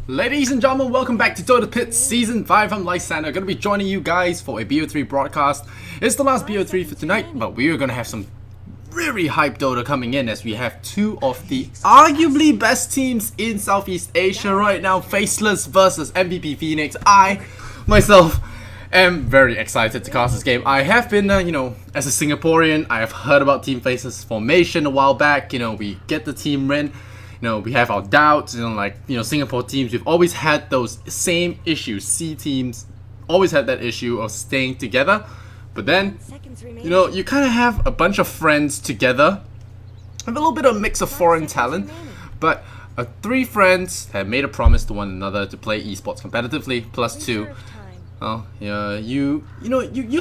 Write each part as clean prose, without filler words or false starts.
Ladies and gentlemen, welcome back to Dota Pit Season 5. I'm Lysander, going to be joining you guys for a BO3 broadcast. It's the last BO3 for tonight, but we are going to have some really hyped Dota coming in as we have two of the arguably best teams in Southeast Asia right now. Faceless versus MVP Phoenix. I, myself, am very excited to cast this game. I have been, as a Singaporean, I have heard about Team Faceless formation a while back. We get the team win. We have our doubts, Singapore teams, we've always had those same issues. C teams always had that issue of staying together. But then, you kind of have a bunch of friends together, have a little bit of a mix of foreign talent, but three friends have made a promise to one another to play esports competitively, plus two. Well, you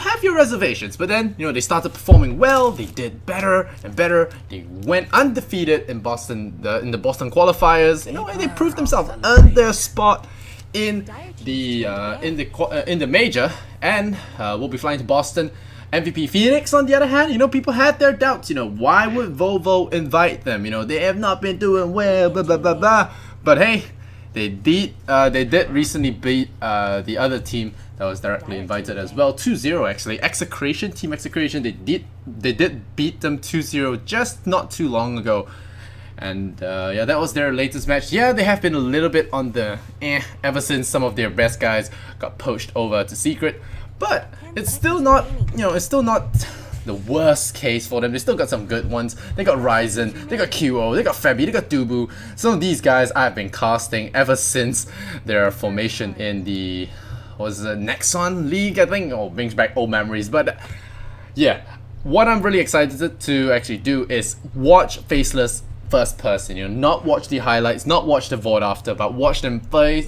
have your reservations, but then, they started performing well, they did better and better, they went undefeated in Boston, in the Boston qualifiers, and they proved themselves, earned their spot in the major, and we'll be flying to Boston. MVP Phoenix, on the other hand, people had their doubts, why would Volvo invite them, they have not been doing well, blah blah blah blah, but hey, they did recently beat the other team that was directly invited as well, 2-0 actually. Team Execration, they did beat them 2-0 just not too long ago. And that was their latest match. Yeah, they have been a little bit on the ever since some of their best guys got poached over to Secret. But it's still not, the worst case for them. They still got some good ones. They got Ryzen, they got QO, they got Febby, they got Dubu. Some of these guys I've been casting ever since their formation in the Nexon League, I think. Brings back old memories. But yeah, what I'm really excited to actually do is watch Faceless first person, not watch the highlights, not watch the VOD after, but watch them play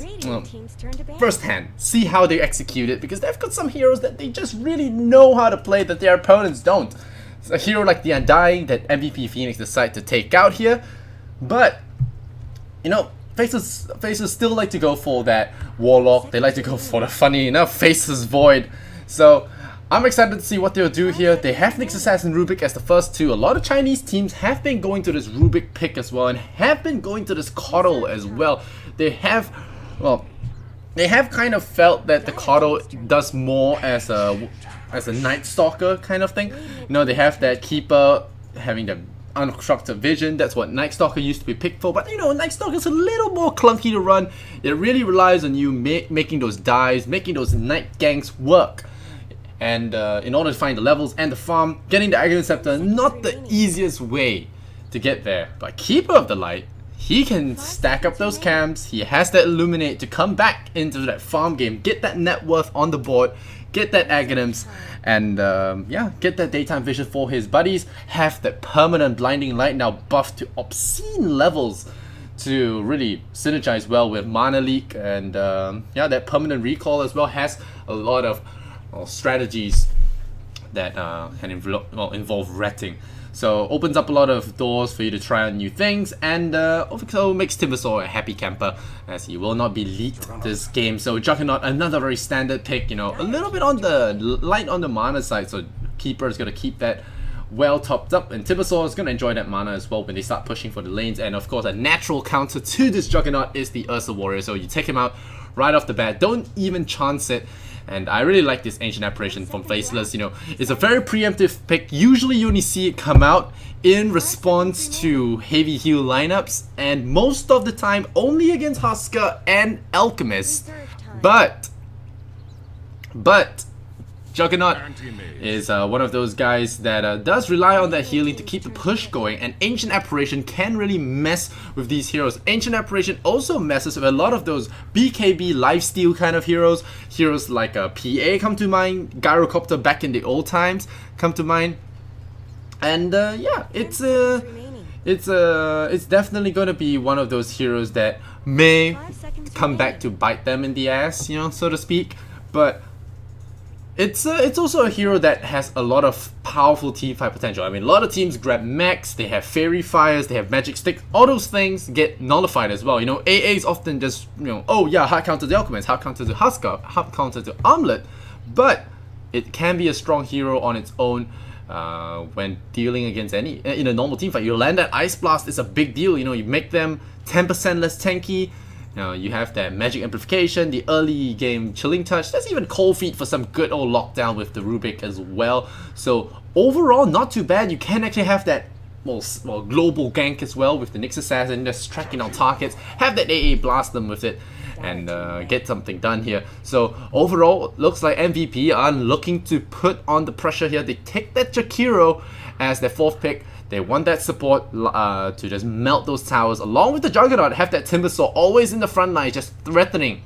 first hand, see how they execute it, because they've got some heroes that they just really know how to play that their opponents don't. It's a hero like the Undying that MVP Phoenix decide to take out here, but Faceless still like to go for that Warlock, they like to go for the, funny enough, Faceless Void. So I'm excited to see what they'll do here. They have Nyx Assassin Rubik as the first two. A lot of Chinese teams have been going to this Rubik pick as well, and have been going to this Coddle as well. They have kind of felt that the Coddle does more as a Night Stalker kind of thing. They have that Keeper having the unobstructed vision. That's what Night Stalker used to be picked for. But Night Stalker is a little more clunky to run. It really relies on you making those dives, making those night ganks work. And in order to find the levels and the farm, getting the Aghanim Scepter, not the easiest way to get there. But Keeper of the Light, he can stack up those camps, he has that Illuminate to come back into that farm game, get that net worth on the board, get that Aghanims, and get that daytime vision for his buddies, have that permanent blinding light now buffed to obscene levels to really synergize well with Mana Leak, and that permanent recall as well has a lot of strategies that can involve retting. So opens up a lot of doors for you to try on new things, and also makes Timbersaw a happy camper as he will not be leaked this game. So Juggernaut, another very standard pick, a little bit on the light on the mana side, so Keeper is going to keep that well topped up, and Timbersaw is going to enjoy that mana as well when they start pushing for the lanes. And of course, a natural counter to this Juggernaut is the Ursa Warrior, so you take him out right off the bat, don't even chance it. And I really like this Ancient Apparition from Faceless. It's a very preemptive pick. Usually you only see it come out in response to heavy heal lineups, and most of the time only against Husker and Alchemist. But Juggernaut is one of those guys that does rely on that healing to keep the push going, and Ancient Apparition can really mess with these heroes. Ancient Apparition also messes with a lot of those BKB lifesteal kind of heroes. Heroes like PA come to mind, Gyrocopter back in the old times come to mind, and it's definitely going to be one of those heroes that may come back to bite them in the ass, so to speak, but it's also a hero that has a lot of powerful teamfight potential. I mean, a lot of teams grab Max, they have Fairy Fires, they have Magic Stick, all those things get nullified as well. AA is often just, hard counter to Alchemist, hard counter to Husker, hard counter to Armlet, but it can be a strong hero on its own when dealing against in a normal team fight. You land that Ice Blast is a big deal, you make them 10% less tanky, You know, you have that magic amplification, the early game chilling touch. There's even cold feet for some good old lockdown with the Rubik as well. So overall, not too bad. You can actually have that global gank as well with the Nyx Assassin, just tracking down targets, have that AA blast them with it, and get something done here. So overall, looks like MVP are looking to put on the pressure here. They take that Jakiro as their 4th pick. They want that support to just melt those towers, along with the Juggernaut. Have that Timbersaw always in the front line, just threatening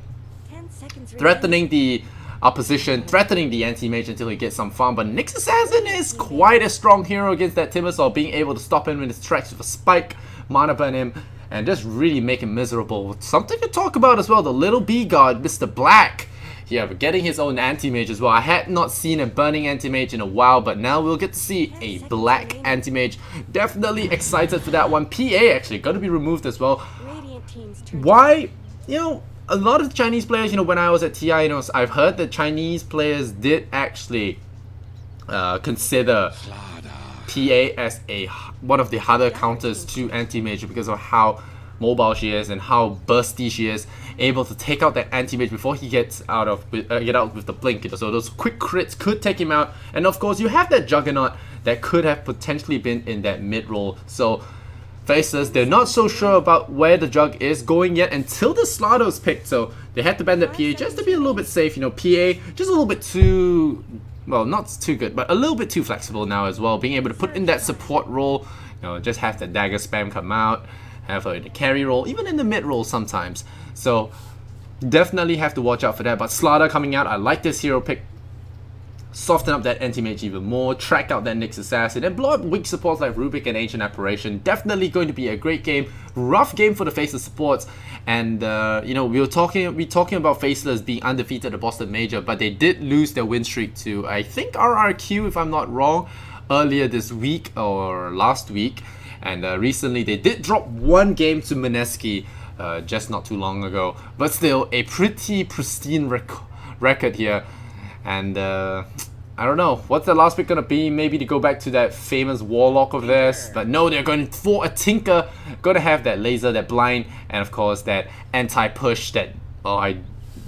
the opposition, threatening the anti-mage until he gets some farm. But Nyx Assassin is quite a strong hero against that Timbersaw, being able to stop him in his tracks with a spike, mana burn him, and just really make him miserable. Something to talk about as well, the little B-God, Mr. Black. Yeah, but getting his own anti-mage as well. I had not seen a burning anti-mage in a while, but now we'll get to see a black anti-mage. Definitely excited for that one. PA actually going to be removed as well. Why? You know, a lot of the Chinese players, you know, when I was at TI, you know, I've heard that Chinese players did actually consider PA as one of the harder counters to anti-mage because of how mobile she is and how bursty she is, able to take out that anti-mage before he gets out with the blink. So those quick crits could take him out, and of course you have that Juggernaut that could have potentially been in that mid role. So Faceless, they're not so sure about where the Jug is going yet until the Slardo is picked, so they had to ban that PA just to be a little bit safe. You know, PA just a little bit too, well, not too good, but a little bit too flexible now as well, being able to put in that support role, you know, just have the dagger spam come out, have her in the carry role, even in the mid role sometimes. So definitely have to watch out for that. But Slaughter coming out, I like this hero pick. Soften up that anti-mage even more, track out that Nyx Assassin, and blow up weak supports like Rubik and Ancient Apparition. Definitely going to be a great game. Rough game for the Faceless supports. And you know, we talking about Faceless being undefeated at Boston Major, but they did lose their win streak to, I think, RRQ, if I'm not wrong, earlier this week or last week. And recently they did drop one game to Mineski just not too long ago. But still, a pretty pristine record here. And I don't know, what's the last pick gonna be? Maybe to go back to that famous Warlock of theirs. But no, they're going for a Tinker. Gonna have that laser, that blind, and of course that anti-push that, well, I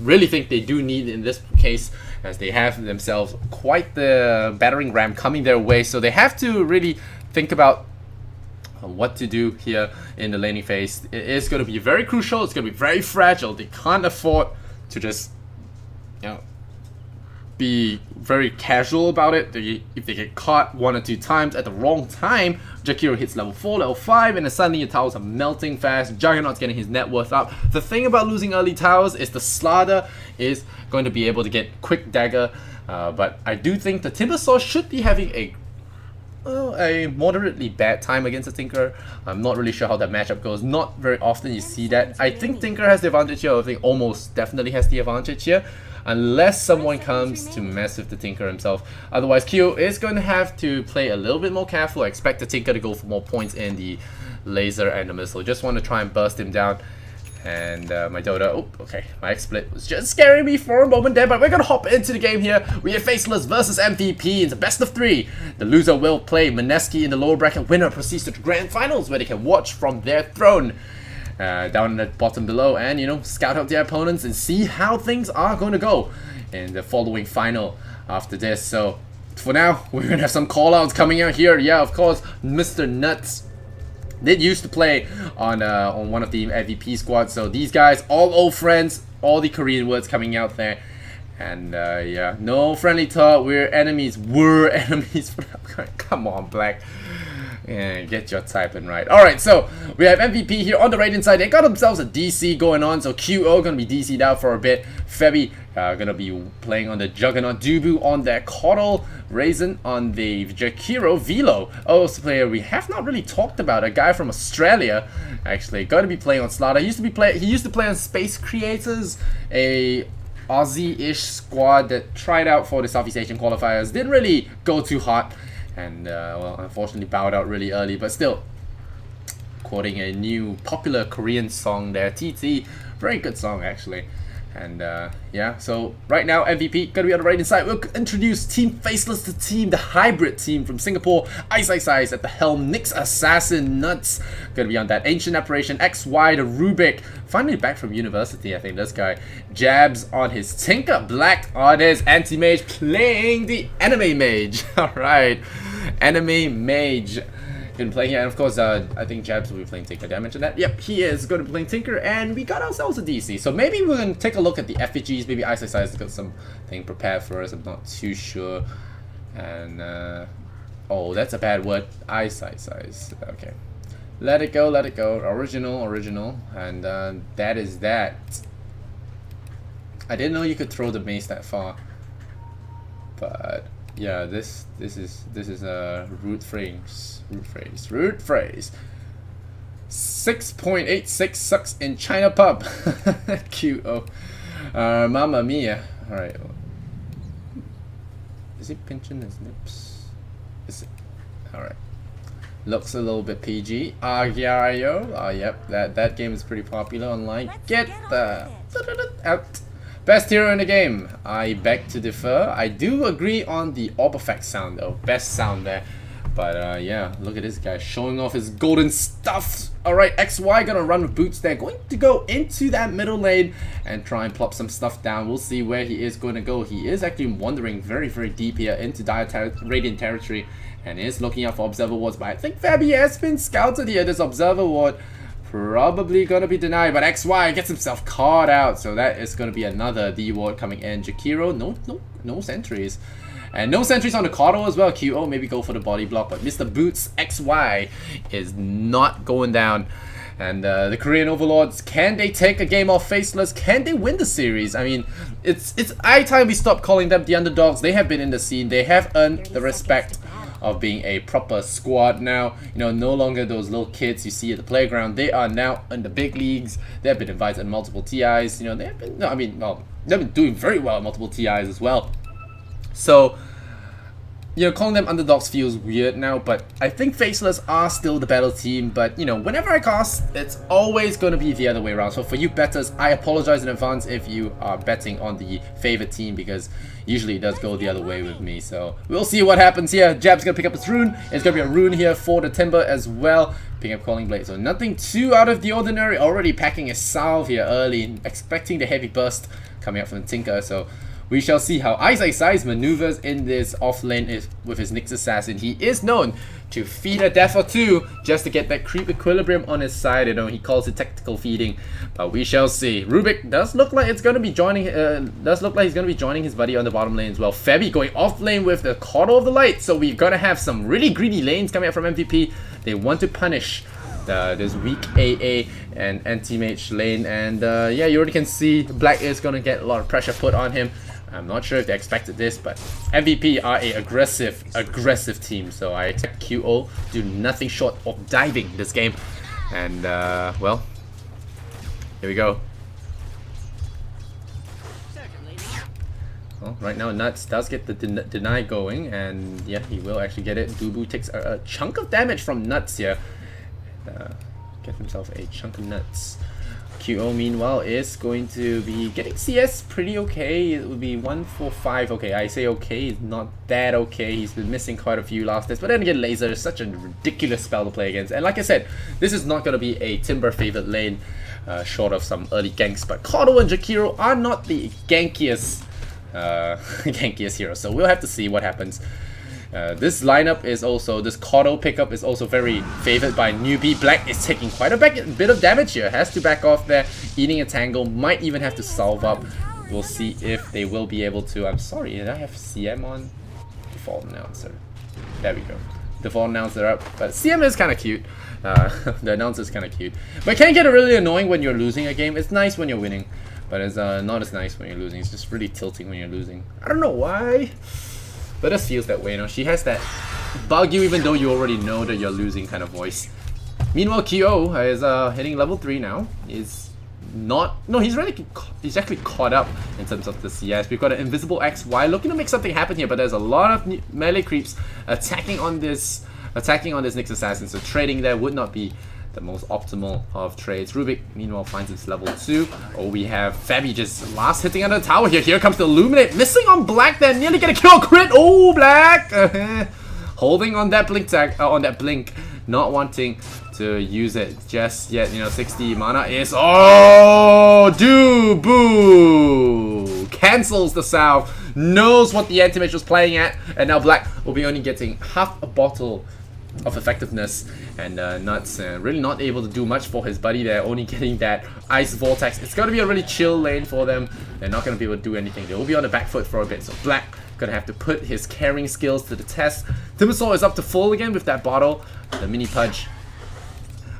really think they do need in this case, as they have themselves quite the battering ram coming their way. So they have to really think about what to do here in the laning phase. It is going to be very crucial. It's going to be very fragile. They can't afford to just, you know, be very casual about it. If they get caught one or two times at the wrong time, Jakiro hits level 4, level 5, and then suddenly your towers are melting fast. Juggernaut's getting his net worth up. The thing about losing early towers is the Slaughter is going to be able to get quick dagger, but I do think the Timbersaw should be having a moderately bad time against a Tinker. I'm not really sure how that matchup goes. Not very often you see that. I think Tinker has the advantage here. I think almost definitely has the advantage here, unless someone comes to mess with the Tinker himself. Otherwise, Q is going to have to play a little bit more careful. I expect the Tinker to go for more points in the laser and the missile. Just want to try and burst him down. And my Dota, oh, okay, my X-Split was just scaring me for a moment there, but we're gonna hop into the game here. We have Faceless versus MVP. It's a best of 3. The loser will play Mineski in the lower bracket. Winner proceeds to the grand finals, where they can watch from their throne down at the bottom below, and, you know, scout out their opponents and see how things are going to go in the following final after this. So for now, we're gonna have some call-outs coming out here. Yeah, of course, Mr. Nuts did used to play on one of the MVP squads, so these guys, all old friends, all the Korean words coming out there. And yeah, no friendly talk, we're enemies. Come on, Black. Yeah, get your typing right. Alright, so we have MVP here on the right hand side. They got themselves a DC going on, so QO gonna be DC'd out for a bit. Febby gonna be playing on the Juggernaut. Dubu on their Coddle. Raisin on the Jakiro. Velo, also player we have not really talked about. A guy from Australia, actually, gonna be playing on Slaughter. He used to play on Space Creators, a Aussie-ish squad that tried out for the Southeast Asian qualifiers. Didn't really go too hot. And, well, unfortunately bowed out really early, but still, quoting a new popular Korean song there, TT, very good song actually. And yeah, so right now MVP gonna be on the right hand side. We'll introduce Team Faceless, the team, the hybrid team from Singapore. Ice at the helm. Nyx Assassin Nuts gonna be on that. Ancient Apparition, XY, the Rubik. Finally back from university, I think this guy. Jabs on his Tinker. Black on his Anti-Mage, playing the Enemy Mage. Alright, Enemy Mage. Been playing here, and of course, I think Jabs will be playing Tinker. Did I mention that? Yep, he is going to be playing Tinker, and we got ourselves a DC. So maybe we're going to take a look at the effigies. Maybe Ice has got something prepared for us. I'm not too sure. And oh, that's a bad word. Ice. Okay, let it go. Original, and that is that. I didn't know you could throw the mace that far, but yeah, this is a root phrase. 6.86 sucks in China pub. QO. Mamma mia. Alright. Is he pinching his nips? Is it? Alright. Looks a little bit PG. Agiayo. Yep, that game is pretty popular online. Get the out. Best hero in the game. I beg to differ. I do agree on the orb effect sound though. Best sound there. But yeah, look at this guy showing off his golden stuff. Alright, XY gonna run with boots there. Going to go into that middle lane and try and plop some stuff down. We'll see where he is going to go. He is actually wandering very deep here into Radiant territory and is looking out for Observer Wards. But I think Fabi has been scouted here. This Observer Ward probably gonna be denied, but XY gets himself caught out. So that is gonna be another D Ward coming in. Jakiro, no sentries. And no sentries on the Kato as well. QO maybe go for the body block, but Mr. Boots XY is not going down. And the Korean Overlords, can they take a game off Faceless? Can they win the series? I mean, it's high time we stop calling them the underdogs. They have been in the scene. They have earned the respect of being a proper squad now. You know, no longer those little kids you see at the playground. They are now in the big leagues. They have been invited in multiple TIs. You know, they have been, they've been doing very well at multiple TIs as well. So, you know, calling them underdogs feels weird now, but I think Faceless are still the better team. But, you know, whenever I cast, it's always going to be the other way around. So for you bettors, I apologize in advance if you are betting on the favorite team, because usually it does go the other way with me. So we'll see what happens here. Jab's going to pick up his rune. It's going to be a rune here for the Timber as well. Picking up Calling Blade. So nothing too out of the ordinary. Already packing a salve here early, expecting the heavy burst coming up from the Tinker. So we shall see how Ice maneuvers in this off lane with his Nyx Assassin. He is known to feed a death or two just to get that creep equilibrium on his side. You know, he calls it tactical feeding, but we shall see. Rubik does look like it's going to be joining. Does look like he's going to be joining his buddy on the bottom lane as well. Fabi going off lane with the Coddle of the Light. So we're going to have some really greedy lanes coming out from MVP. They want to punish this weak AA and anti-mage lane, and yeah, you already can see Black is going to get a lot of pressure put on him. I'm not sure if they expected this, but MVP are a aggressive team, so I expect QO to do nothing short of diving this game. And well, here we go. Well, right now Nuts does get the deny going, and yeah, he will actually get it. Dubu takes a chunk of damage from Nuts here. Get himself a chunk of Nuts. QO meanwhile is going to be getting CS pretty okay. It would be 145. Okay, I say okay, he's not that okay. He's been missing quite a few last days, but then again, Laser is such a ridiculous spell to play against. And like I said, this is not going to be a Timber favored lane, short of some early ganks. But Kato and Jakiro are not the gankiest heroes, so we'll have to see what happens. This lineup is also, this Kato pickup is also very favored by newbie. Black is taking quite a bit of damage here. Has to back off there, eating a tangle. Might even have to salve up. We'll see if they will be able to. I'm sorry, did I have CM on? Default announcer. There we go. Default announcer up. But CM is kind of cute. The announcer is kind of cute. But it can get really annoying when you're losing a game. It's nice when you're winning, but it's not as nice when you're losing. It's just really tilting when you're losing. I don't know why, but it feels that way, you know. She has that bug you even though you already know that you're losing kind of voice. Meanwhile, Kyo is hitting level 3 now. He's actually caught up in terms of the CS. We've got an invisible XY looking to make something happen here, but there's a lot of melee creeps attacking on this Nyx Assassin, so trading there would not be the most optimal of trades. Rubik, meanwhile, finds his level 2. Oh, we have Fabi just last hitting under the tower here. Here comes the Illuminate, missing on Black there, nearly get a kill crit. Oh, Black! Holding on that blink tag, on that blink, not wanting to use it just yet. You know, 60 mana is... Oh, dude, boo! Cancels the salve, knows what the anti-mage was playing at, and now Black will be only getting half a bottle of effectiveness, and Nuts really not able to do much for his buddy there, only getting that Ice Vortex. It's going to be a really chill lane for them. They're not going to be able to do anything. They will be on the back foot for a bit, so Black going to have to put his carrying skills to the test. Timbersaw is up to full again with that bottle, the mini pudge.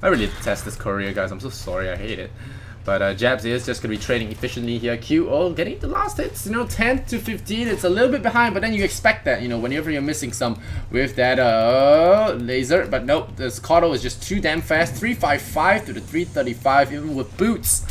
I really detest this courier, guys. I'm so sorry, I hate it. But Jabs is just going to be trading efficiently here. QO getting the last hits, you know, 10 to 15. It's a little bit behind, but then you expect that, you know, whenever you're missing some with that laser. But nope, this Cotto is just too damn fast. 355 to the 335, even with boots.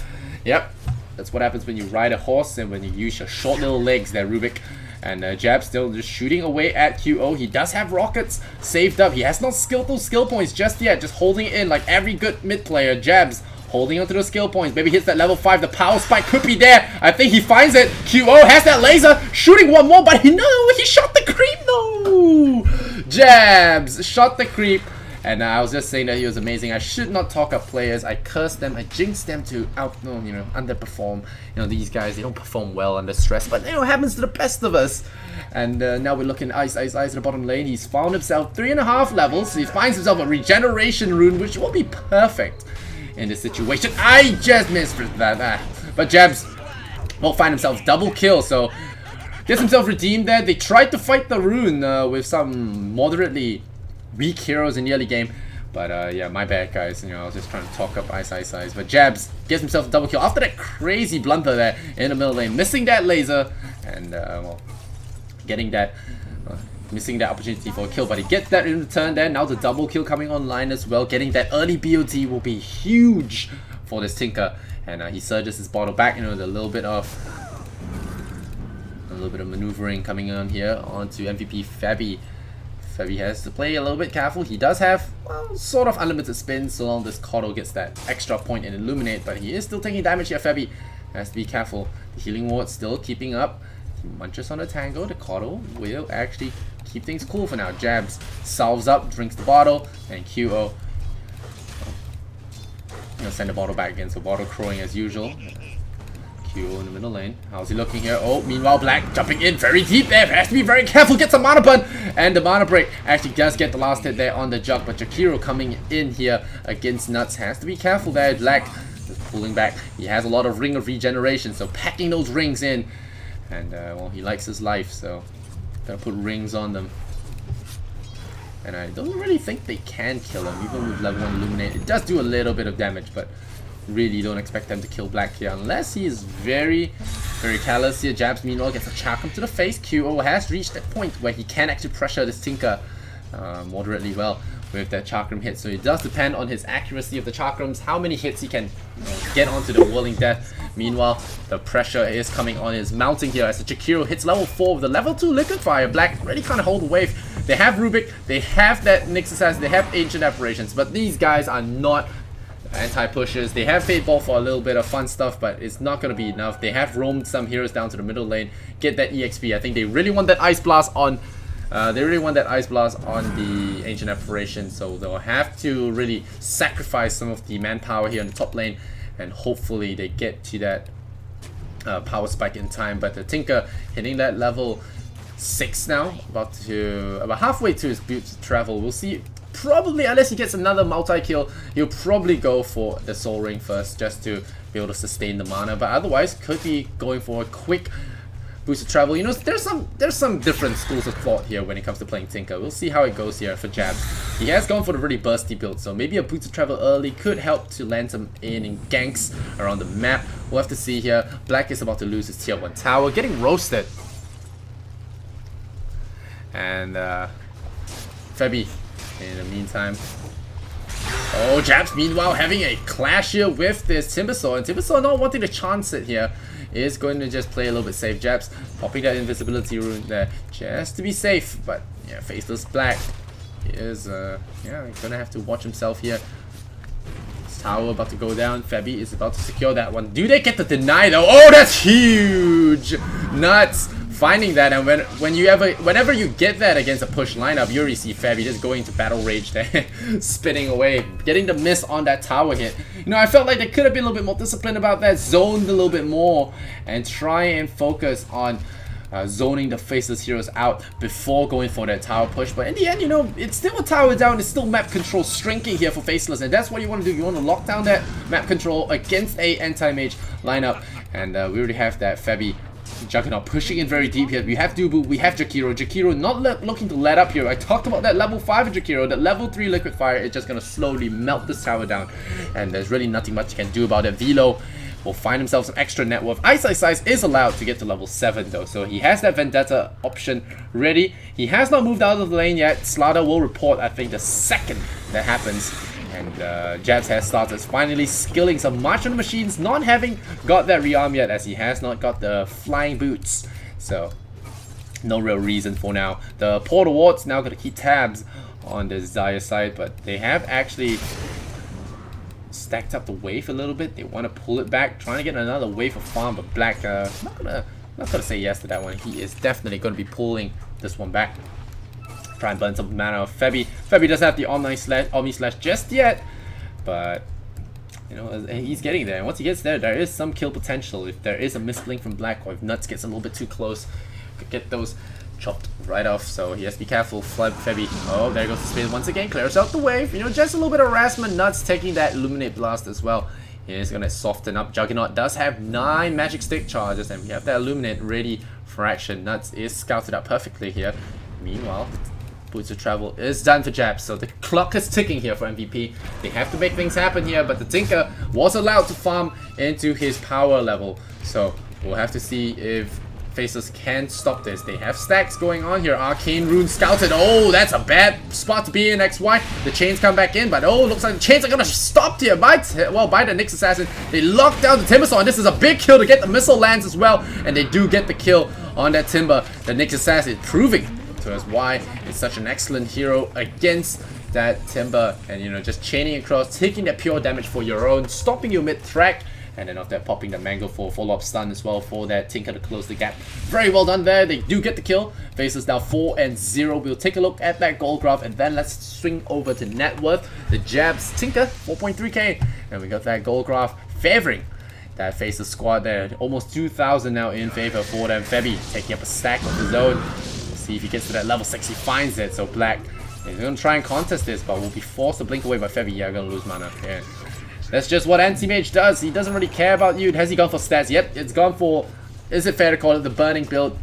Yep, that's what happens when you ride a horse and when you use your short little legs there, Rubik. And Jab still just shooting away at QO. He does have rockets saved up. He has not skilled those skill points just yet. Just holding it in like every good mid player. Jabs holding onto those skill points. Maybe hits that level 5. The power spike could be there. I think he finds it. QO has that laser. Shooting one more, but no, he shot the creep. No! Jabs shot the creep. And I was just saying that he was amazing. I should not talk up players. I curse them. I jinx them to underperform. You know, these guys, they don't perform well under stress. But, you know, it happens to the best of us. And now we're looking Ice in the bottom lane. He's found himself 3.5 levels. He finds himself a regeneration rune, which will be perfect in this situation. I just missed that. But Jabs will find himself double kill. So, gets himself redeemed there. They tried to fight the rune with some moderately weak heroes in the early game, but yeah, my bad, guys. You know, I was just trying to talk up Ice. But Jabs gets himself a double kill after that crazy blunder there in the middle lane, missing that laser, and well, getting that, missing that opportunity for a kill. But he gets that in return there. Now the double kill coming online as well. Getting that early BO3 will be huge for this Tinker, and he surges his bottle back. You know, a little bit of maneuvering coming on here onto MVP Fabi. Fabi has to play a little bit careful. He does have, well, sort of unlimited spin so long this Cotto gets that extra point in Illuminate, but he is still taking damage here. Fabi has to be careful. The healing ward still keeping up. He munches on the tango. The Cotto will actually keep things cool for now. Jabs salves up, drinks the bottle, and QO send the bottle back again. So bottle crowing as usual. QO in the middle lane. How's he looking here? Oh, meanwhile, Black jumping in very deep there. Has to be very careful. Gets a mana burn. And the mana break actually does get the last hit there on the jug. But Jakiro coming in here against Nuts. Has to be careful there. Black just pulling back. He has a lot of ring of regeneration. So packing those rings in. And, well, he likes his life. So gotta put rings on them. And I don't really think they can kill him. Even with level 1 Illuminate. It does do a little bit of damage. But really don't expect them to kill Black here unless he is very callous here. Jabs meanwhile gets a chakram to the face. QO has reached that point where he can actually pressure this Tinker moderately well with that chakram hit. So it does depend on his accuracy of the chakrams, how many hits he can get onto the Whirling Death. Meanwhile, the pressure is coming on his mounting here as the Jakiro hits level 4 with the level 2 Liquid Fire. Black really can't hold the wave. They have Rubik, they have that Nyx Assassin, they have Ancient Apparitions, but these guys are not anti-pushes. They have Fade Ball for a little bit of fun stuff, but it's not going to be enough. They have roamed some heroes down to the middle lane, get that EXP. I think they really want that Ice Blast on the Ancient Apparition, so they'll have to really sacrifice some of the manpower here in the top lane, and hopefully they get to that power spike in time. But the Tinker hitting that level 6 now, about halfway to his boot travel. We'll see. Probably, unless he gets another multi-kill, he'll probably go for the Soul Ring first just to be able to sustain the mana. But otherwise, could be going for a quick boost of travel. You know, there's some different schools of thought here when it comes to playing Tinker. We'll see how it goes here for Jabs. He has gone for the really bursty build, so maybe a boost of travel early could help to land some in ganks around the map. We'll have to see here. Black is about to lose his tier 1 tower, getting roasted. And Fabi in the meantime. Oh, Jabs meanwhile having a clash here with this Timbersaw, and Timbersaw not wanting to chance it here, is going to just play a little bit safe. Jabs popping that invisibility rune there just to be safe, but yeah, Faceless Black is yeah, gonna have to watch himself here. tower about to go down. Febby is about to secure that one. Do they get the deny though? Oh, that's huge! Nuts! Finding that, and whenever you get that against a push lineup, you already see Febby just going into battle rage there, spinning away, getting the miss on that tower hit. You know, I felt like they could have been a little bit more disciplined about that, zoned a little bit more, and try and focus on zoning the faceless heroes out before going for that tower push. But in the end, you know, it's still a tower down, it's still map control shrinking here for faceless, and that's what you want to do. You want to lock down that map control against a anti-mage lineup, and we already have that Febby Juggernaut pushing in very deep here. We have Dubu, we have Jakiro. Jakiro not looking to let up here. I talked about that level 5 of Jakiro. That level 3 Liquid Fire is just going to slowly melt this tower down. And there's really nothing much you can do about it. Velo will find himself some extra net worth. Ice is allowed to get to level 7 though. So he has that Vendetta option ready. He has not moved out of the lane yet. Slaughter will report, I think, the second that happens. And Jabs has started finally skilling some marching machines, not having got that rearm yet, as he has not got the flying boots. So no real reason for now. The Portal Wards now gonna keep tabs on the Zaya side, but they have actually stacked up the wave a little bit. They want to pull it back, trying to get another wave of farm, but Black not gonna say yes to that one. He is definitely gonna be pulling this one back. Try and burn some mana of Febby. Febby doesn't have the Omni Slash just yet, but you know, he's getting there. And once he gets there, there is some kill potential. If there is a misblink from Black, or if Nuts gets a little bit too close, could get those chopped right off. So he has to be careful. Febby. Oh, there goes the speed once again. Clears out the wave. You know, just a little bit of harassment. Nuts taking that Illuminate Blast as well. He is gonna soften up. Juggernaut does have 9 Magic Stick charges, and we have that Illuminate ready for action. Nuts is scouted up perfectly here. Meanwhile, Boots of Travel is done for Jabs, so the clock is ticking here for MVP. They have to make things happen here, but the Tinker was allowed to farm into his power level. So we'll have to see if Faceless can stop this. They have stacks going on here. Arcane Rune scouted. Oh, that's a bad spot to be in, XY. The chains come back in, but oh, looks like the chains are gonna stop here by the Nyx Assassin. They lock down the Timber Saw, and this is a big kill to get the missile lands as well, and they do get the kill on that Timber. The Nyx Assassin proving to us why it's such an excellent hero against that Timber, and you know, just chaining across, taking that pure damage for your own, stopping you mid-track, and then after that popping the Mango for follow-up stun as well for that Tinker to close the gap. Very well done there. They do get the kill. Faces now 4-0. We'll take a look at that gold graph, and then let's swing over to net worth. The Jabs Tinker 4.3k, and we got that gold graph favoring that Faces squad there. Almost 2,000 now in favor for them. Febby taking up a stack of his own. See if he gets to that level 6, he finds it. So Black is going to try and contest this, but will be forced to blink away by Febby. Yeah, going to lose mana. Yeah. That's just what Anti-Mage does. He doesn't really care about you. Has he gone for stats? Yep, it's gone for, is it fair to call it the burning build?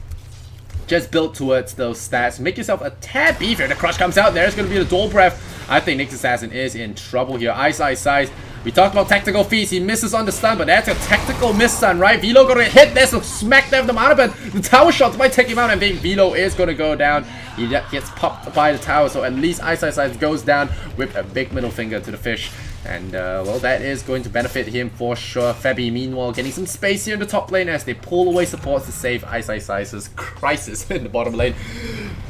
Just built towards those stats. Make yourself a tad beefier. The crush comes out. There's going to be the dual breath. I think Nyx Assassin is in trouble here. Ice. We talked about tactical feats. He misses on the stun, but that's a tactical miss stun, right? Velo gonna hit. There's a smack there of the mana, but the tower shots might take him out, and then Velo is gonna go down. He gets popped by the tower, so at least Ice goes down with a big middle finger to the fish. And well, that is going to benefit him for sure. Febby, meanwhile, getting some space here in the top lane as they pull away supports to save Ice's crisis in the bottom lane.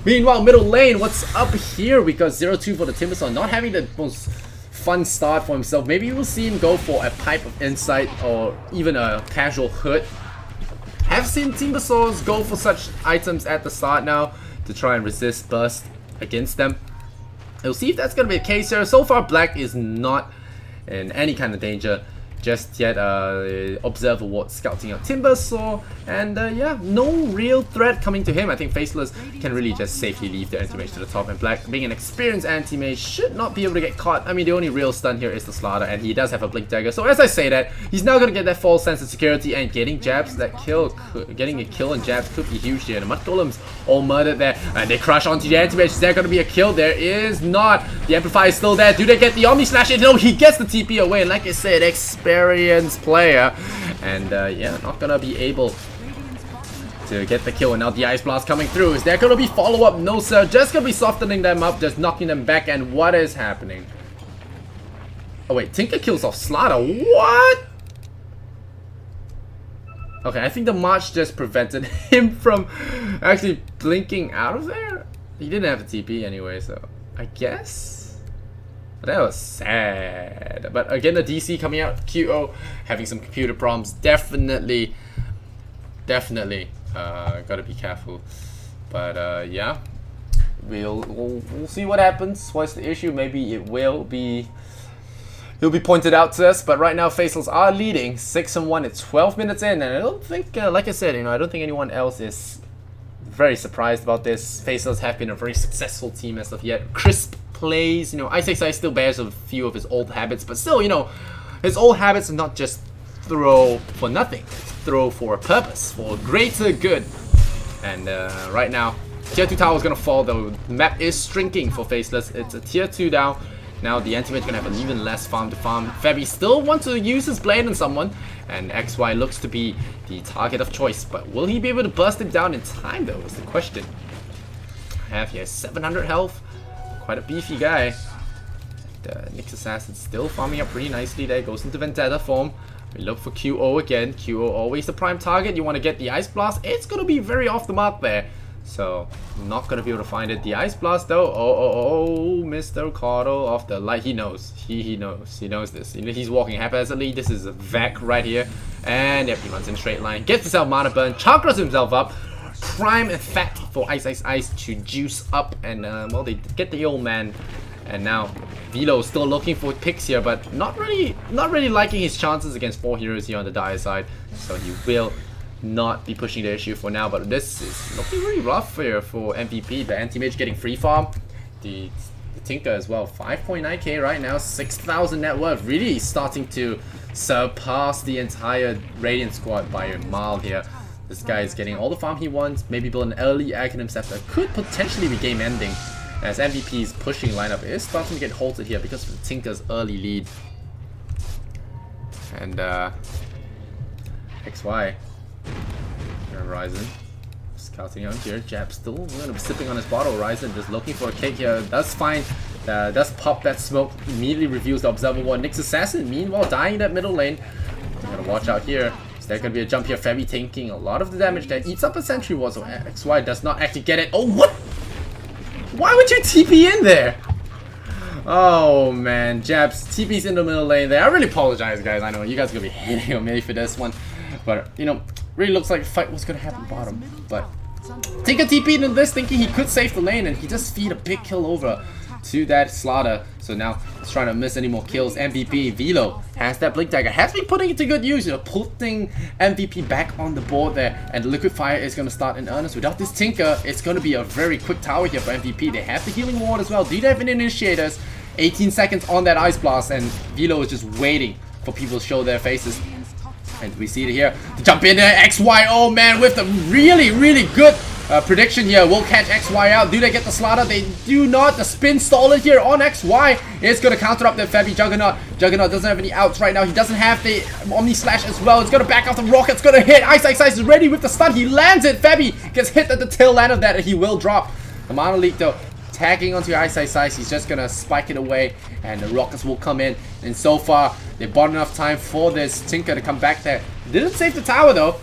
Meanwhile, middle lane, what's up here? We got 0-2 for the Timbersaw, not having the most fun start for himself. Maybe we'll see him go for a Pipe of Insight or even a casual hood. Have seen Timbersaws go for such items at the start now to try and resist burst against them. We'll see if that's going to be the case here. So far, Black is not in any kind of danger just yet. Observer Ward scouting out Timbersaw, and yeah, no real threat coming to him. I think Faceless can really just safely leave the anti-mage to the top, and Black, being an experienced anti-mage, should not be able to get caught. I mean, the only real stun here is the Slaughter, and he does have a Blink Dagger. So as I say that, he's now going to get that false sense of security, and getting Jabs, that kill, getting a kill on Jabs could be huge here. The Mud Golems all murdered there, and they crush onto the anti-mage. Is there going to be a kill? There is not. The Amplifier is still there. Do they get the Omni Slash? No, he gets the TP away, and like I said, experienced player, and yeah, not gonna be able to get the kill. And now the Ice Blast coming through. Is there gonna be follow-up? No sir, just gonna be softening them up, just knocking them back. And what is happening? Oh wait, Tinker kills off Slaughter. What? Okay, I think the March just prevented him from actually blinking out of there. He didn't have a TP anyway, so I guess That was sad. But again, the DC coming out, QO having some computer problems. Definitely gotta be careful. But yeah, we'll see what happens. What's the issue? Maybe it'll be pointed out to us. But right now, Faceless are leading 6-1. It's 12 minutes in, and I don't think, like I said, I don't think anyone else is very surprised about this. Faceless have been a very successful team as of yet. Crisp plays, Ice still bears a few of his old habits, but still, his old habits are not just throw for nothing, throw for a purpose, for greater good. And right now, tier 2 tower is gonna fall though. The map is shrinking for Faceless. It's a tier 2 down. Now the anti-mage gonna have an even less farm to farm. Febby still wants to use his blade on someone, and XY looks to be the target of choice. But will he be able to burst it down in time though, is the question. He has 700 health. Quite a beefy guy. The Nyx Assassin still farming up pretty nicely there. Goes into Vendetta form. We look for QO again. QO always the prime target. You want to get the Ice Blast. It's going to be very off the mark there. So, not going to be able to find it. The Ice Blast though. Oh, Mr. Cardo off the light. He knows. He knows. He knows this. He's walking haphazardly. This is a Vec right here. And yep, he runs in straight line. Gets himself mana burn. Chakras himself up. Prime effect for Ice to juice up, and well, they get the old man. And now Velo still looking for picks here, but not really liking his chances against 4 heroes here on the dire side. So he will not be pushing the issue for now. But this is looking really rough here for MVP. The anti-mage getting free farm, the Tinker as well. 5.9k right now, 6,000 net worth, really starting to surpass the entire Radiant squad by a mile here. This guy is getting all the farm he wants, maybe build an early Aghanim Scepter, could potentially be game ending, as MVP's pushing lineup is starting to get halted here because of the Tinker's early lead. And XY, Ryzen, scouting out here, Jab still going to be sipping on his bottle, Ryzen just looking for a cake here, does find, does pop that smoke, immediately reveals the Observer Ward. Nyx Assassin meanwhile dying in that middle lane, you gotta watch out here. Is there going to be a jump here? Febby taking a lot of the damage there. Eats up a Sentry Ward, so XY does not actually get it. Oh, what? Why would you TP in there? Oh, man. Jabs, TP's in the middle lane there. I really apologize, guys. I know you guys are going to be hating on me for this one. But, really looks like a fight was going to happen bottom. But Tinker TP'd in this, thinking he could save the lane, and he just feed a big kill over to that Slaughter. So now he's trying to miss any more kills. MVP Velo has that Blink Dagger, has been putting it to good use, putting MVP back on the board there, and the Liquid Fire is going to start in earnest. Without this Tinker, it's going to be a very quick tower here for MVP. They have the Healing Ward as well. Do they have any initiators? 18 seconds on that Ice Blast, and Velo is just waiting for people to show their faces. And we see it here. To jump in there, XY, oh man, with the really good prediction here. Will catch XY out. Do they get the Slaughter? They do not. The spin stolen here on XY. It's going to counter up the Febby Juggernaut. Juggernaut doesn't have any outs right now. He doesn't have the Omni Slash as well. It's going to back off the rocket. It's going to hit. Ice is ready with the stun. He lands it. Febby gets hit at the tail end of that, and he will drop. The Mana Leak though, tagging onto Ice. He's just going to spike it away, and the rockets will come in. And so far, they bought enough time for this Tinker to come back there. Didn't save the tower though.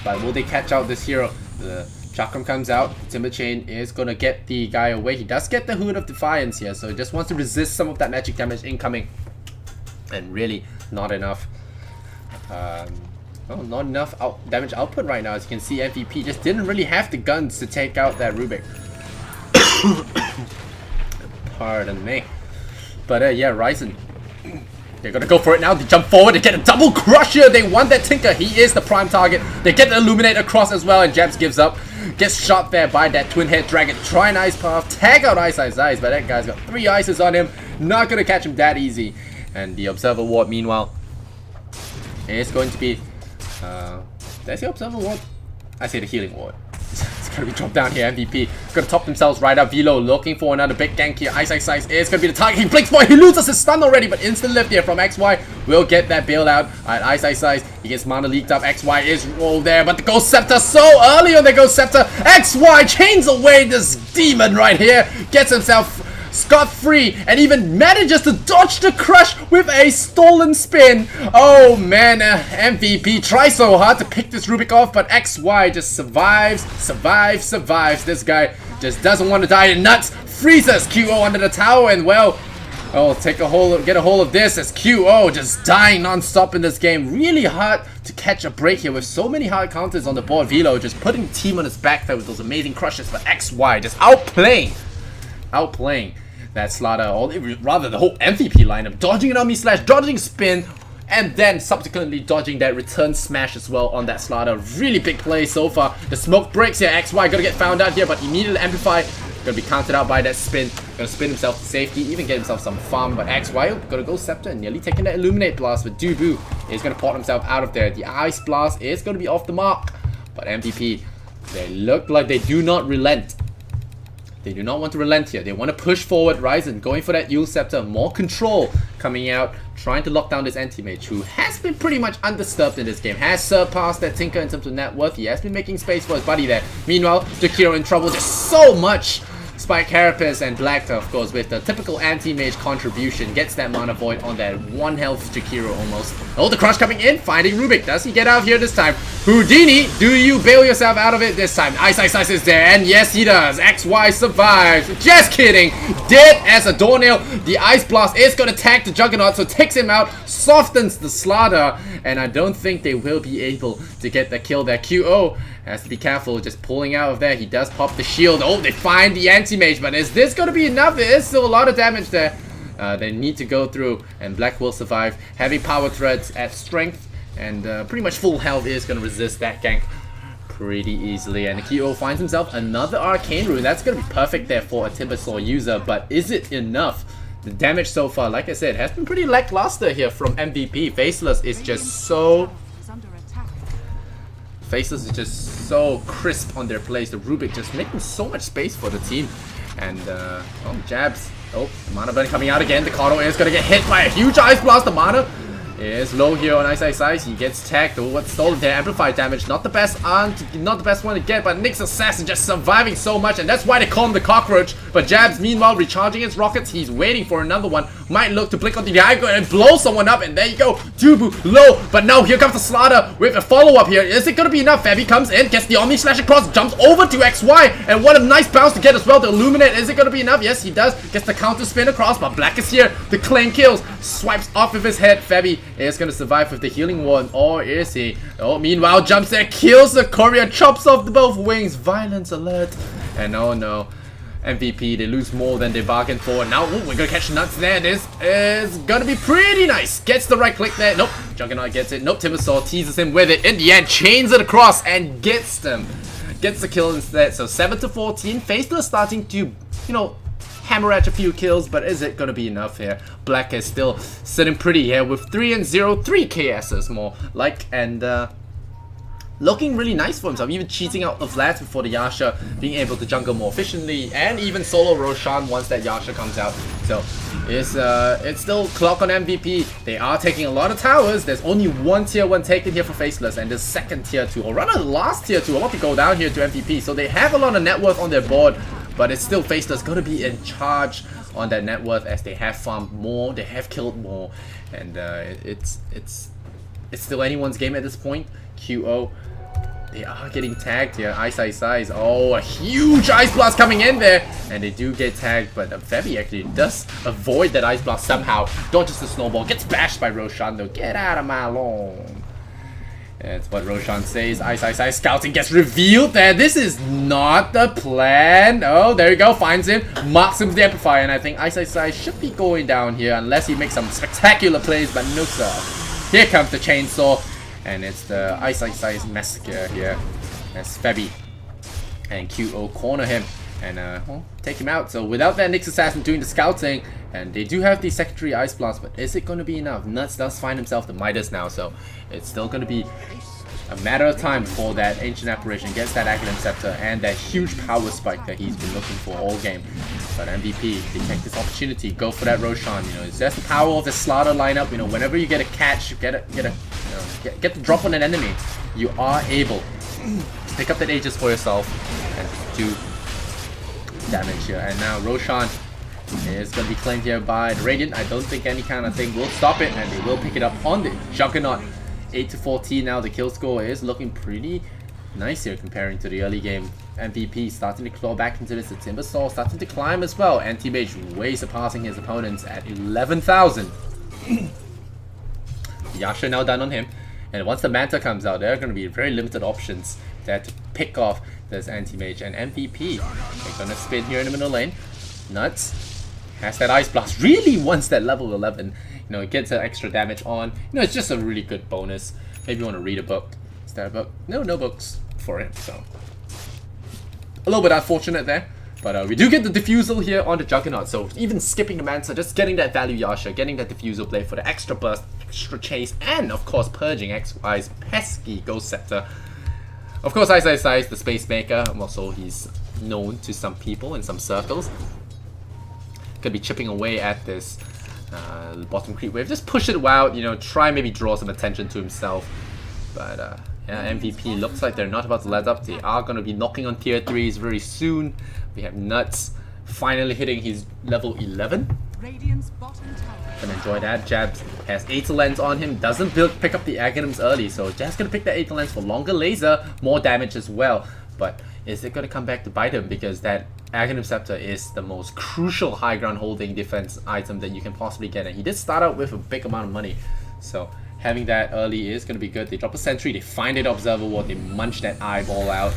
But will they catch out this hero? The Chakram comes out. Timber Chain is going to get the guy away. He does get the Hood of Defiance here, so he just wants to resist some of that magic damage incoming. And really, not enough. Well, not enough damage output right now. As you can see, MVP just didn't really have the guns to take out that Rubik. Pardon me. But yeah, Ryzen. They're gonna go for it now. They jump forward. They get a double crush here. They want that Tinker. He is the prime target. They get the Illuminate across as well, and Jabs gives up. Gets shot there by that Twin Head Dragon. Try an Ice Path. Tag out Ice, but that guy's got 3 ices on him. Not gonna catch him that easy. And the Observer Ward, meanwhile, is going to be... did I say Observer Ward? I say the Healing Ward. It's gonna be dropped down here. MVP gonna top themselves right up. Velo looking for another big gank here. Ice is gonna be the target. He blinks for it. He loses his stun already, but instant lift here from XY will get that bailout. Alright, Ice. He gets mana leaked up. XY is rolled there, but the Ghost Scepter so early on the Ghost Scepter. XY chains away this demon right here. Gets himself scot-free and even manages to dodge the crush with a stolen spin. Oh man, MVP tries so hard to pick this Rubik off, but XY just survives. This guy just doesn't want to die in nuts. Freezes QO under the tower, and well, Oh, get a hold of this as QO just dying non-stop in this game. Really hard to catch a break here with so many hard counters on the board. Velo just putting the team on his back there with those amazing crushes, but XY just outplaying that Slaughter, or rather the whole MVP lineup, dodging an Omni Slash, dodging spin, and then subsequently dodging that return smash as well on that Slaughter. Really big play so far. The smoke breaks here. XY gonna get found out here, but immediately Amplify. Gonna be counted out by that spin. Gonna spin himself to safety, even get himself some farm. But XY gonna go Scepter and nearly taking that Illuminate Blast. But Dubu is gonna port himself out of there. The Ice Blast is gonna be off the mark. But MVP, they look like they do not relent. They do not want to relent here. They want to push forward. Ryzen going for that Yule Scepter. More control coming out. Trying to lock down this anti-mage who has been pretty much undisturbed in this game. Has surpassed that Tinker in terms of net worth. He has been making space for his buddy there. Meanwhile, Jakiro in trouble. Just so much. Spike Carapace and Black, of course, with the typical anti-mage contribution, gets that Mana Void on that 1 health Jakiro almost. Oh, the crush coming in, finding Rubik. Does he get out here this time? Houdini, do you bail yourself out of it this time? Ice is there, and yes, he does. XY survives. Just kidding. Dead as a doornail. The Ice Blast is going to tag the Juggernaut, so takes him out, softens the Slaughter, and I don't think they will be able to get the kill there. QO has to be careful, just pulling out of there. He does pop the shield. Oh, they find the anti-mage, but is this going to be enough? There is still a lot of damage there. They need to go through, and Black will survive. Heavy power threads at strength, and pretty much full health is going to resist that gank pretty easily. And Kyo finds himself another Arcane Rune. That's going to be perfect there for a Timbersaw user, but is it enough? The damage so far, like I said, has been pretty lackluster here from MVP. Faceless is just so... Faceless is just so crisp on their plays. The Rubik just making so much space for the team. And, oh, jabs. Oh, Mana Burn coming out again. The Kato is going to get hit by a huge Ice Blast. The Mana is low here on Ice. He gets tagged. Oh, what's stolen there? Amplified damage. Not the best one to get, but Nyx Assassin just surviving so much, and that's why they call him the Cockroach. But Jabs, meanwhile, recharging his rockets. He's waiting for another one. Might look to blink on the eye and blow someone up, and there you go. Dubu low, but now here comes the Slaughter with a follow-up here. Is it going to be enough? Fabby comes in, gets the Omni Slash across, jumps over to XY, and what a nice bounce to get as well to illuminate. Is it going to be enough? Yes, he does. Gets the counter spin across, but Black is here. The claim kills. Swipes off of his head. Fabby is going to survive with the healing one, or is he? Oh, meanwhile, jumps there, kills the courier, chops off the both wings. Violence alert. And oh no, MVP, they lose more than they bargained for. Now, ooh, we're gonna catch nuts there. This is gonna be pretty nice. Gets the right click there. Nope, Juggernaut gets it. Nope, Timbersaw teases him with it. In the end, chains it across and gets them. Gets the kill instead. So 7-14. Faceless starting to, you know, hammer at a few kills, but is it gonna be enough here? Black is still sitting pretty here with 3 and 0, 3 KSs more like, and looking really nice for himself, even cheating out the Vlad before the Yasha, being able to jungle more efficiently, and even solo Roshan once that Yasha comes out. So it's still clock on MVP. They are taking a lot of towers. There's only one tier 1 taken here for Faceless, and the second tier 2, or rather the last tier 2, about to go down here to MVP. So they have a lot of net worth on their board, but it's still Faceless going to be in charge on that net worth, as they have farmed more, they have killed more, and it's still anyone's game at this point. QO, they are getting tagged here. Ice. Oh, a huge Ice Blast coming in there, and they do get tagged, but Febby actually does avoid that Ice Blast somehow. Dodges the snowball, gets bashed by Roshan though. Get out of my lawn. That's what Roshan says. Ice. Scouting gets revealed there. This is not the plan. Oh, there you go. Finds him. Marks him with the Amplifier. And I think Ice should be going down here unless he makes some spectacular plays. But no, sir. Here comes the chainsaw. And it's the Ice massacre here. As Febby and QO corner him. And well, take him out. So without that Nyx Assassin doing the scouting, and they do have the secondary Ice Blast, but is it going to be enough? Nuts does find himself the Midas now, so it's still going to be a matter of time before that Ancient Apparition gets that Academ Scepter and that huge power spike that he's been looking for all game. But MVP, they take this opportunity, go for that Roshan. You know, it's just the power of the Slaughter lineup. You know, whenever you get a catch, get the drop on an enemy, you are able to pick up that Aegis for yourself and do damage here. And now Roshan is going to be claimed here by the Radiant. I don't think any kind of thing will stop it, and they will pick it up on the Juggernaut. 8-14 now. The kill score is looking pretty nice here comparing to the early game. MVP starting to claw back into this. The Timbersaw starting to climb as well. Anti-Mage way surpassing his opponents at 11,000. Yasha now done on him. And once the Manta comes out, there are going to be very limited options there to pick off this Anti-Mage. And MVP, they're going to spin here in the middle lane. Nuts. Has that Ice Blast. Really wants that level 11. You know, it gets that extra damage on. You know, it's just a really good bonus. Maybe you want to read a book. Is there a book? No books for him, so... a little bit unfortunate there. But we do get the Diffusal here on the Juggernaut. So even skipping the Manta, just getting that value Yasha, getting that Diffusal play for the extra burst, extra chase, and of course purging XY's pesky Ghost Scepter. Of course, Ice the Space Maker. Also, he's known to some people in some circles. Gonna be chipping away at this bottom creep wave. Just push it out, you know, try maybe draw some attention to himself. But yeah, MVP looks like they're not about to let up. They are going to be knocking on tier 3s very soon. We have Nuts finally hitting his level 11. Can enjoy that. Jabs has Aether Lens on him. Doesn't pick up the Aghanims early. So just going to pick that Aether Lens for longer laser. More damage as well. But is it going to come back to bite him? Because that Aghanim Scepter is the most crucial high ground holding defense item that you can possibly get. And he did start out with a big amount of money. So... having that early is going to be good. They drop a sentry, they find it Observer Ward, they munch that eyeball out.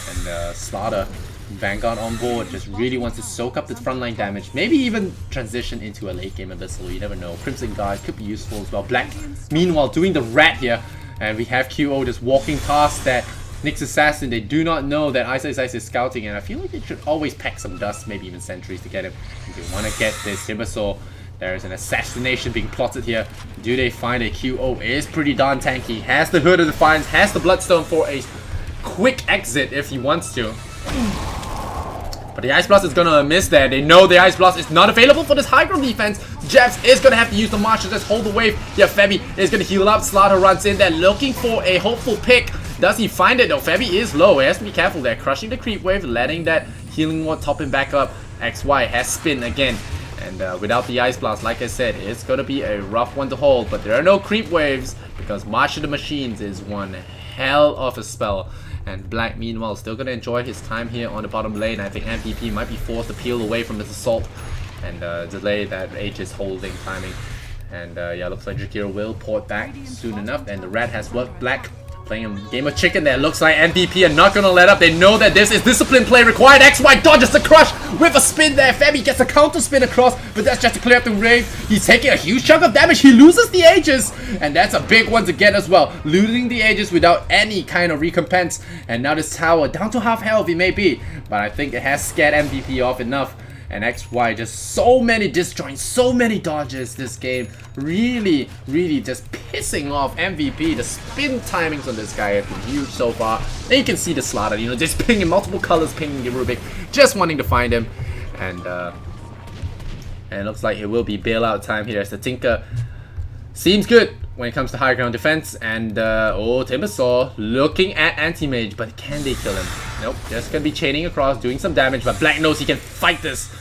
And Slaughter, Vanguard on board, just really wants to soak up the frontline damage. Maybe even transition into a late game Abyssal, you never know. Crimson Guard could be useful as well. Black, meanwhile, doing the rat here. And we have QO just walking past that Nyx Assassin. They do not know that Ice is scouting, and I feel like they should always pack some dust, maybe even sentries to get him. If they want to get this Timbersaw. There is an assassination being plotted here. Do they find a QO? Is pretty darn tanky. Has the Hood of Defiance. Has the Bloodstone for a quick exit if he wants to. But the Ice Blast is gonna miss there. They know the Ice Blast is not available for this high ground defense. Jabs is gonna have to use the March to just hold the wave. Yeah, Febby is gonna heal up. Slaughter runs in there looking for a hopeful pick. Does he find it? No, Febby is low. He has to be careful there. Crushing the creep wave, letting that healing ward top him back up. XY has spin again. And without the Ice Blast, like I said, it's going to be a rough one to hold. But there are no creep waves because March of the Machines is one hell of a spell. And Black, meanwhile, still going to enjoy his time here on the bottom lane. I think MVP might be forced to peel away from his assault and delay that Aegis holding timing. And yeah, looks like Jakiro will port back soon enough. And the Rat has worked. Black playing a game of chicken there. Looks like MVP are not going to let up. They know that this is discipline play required. XY dodges the crush with a spin there. Febby gets a counter spin across, but that's just to clear up the wave. He's taking a huge chunk of damage. He loses the Aegis, and that's a big one to get as well. Losing the Aegis without any kind of recompense. And now this tower down to half health, it may be, but I think it has scared MVP off enough. And XY just so many disjoints, so many dodges this game. Really just pissing off MVP. The spin timings on this guy have been huge so far. And you can see the Slaughter, you know, just pinging multiple colors, pinging the Rubik, just wanting to find him. And it looks like it will be bailout time here as the Tinker seems good when it comes to high ground defense. And oh, Timbersaw looking at Anti-Mage, but can they kill him? Nope, just gonna be chaining across, doing some damage, but Black knows he can fight this.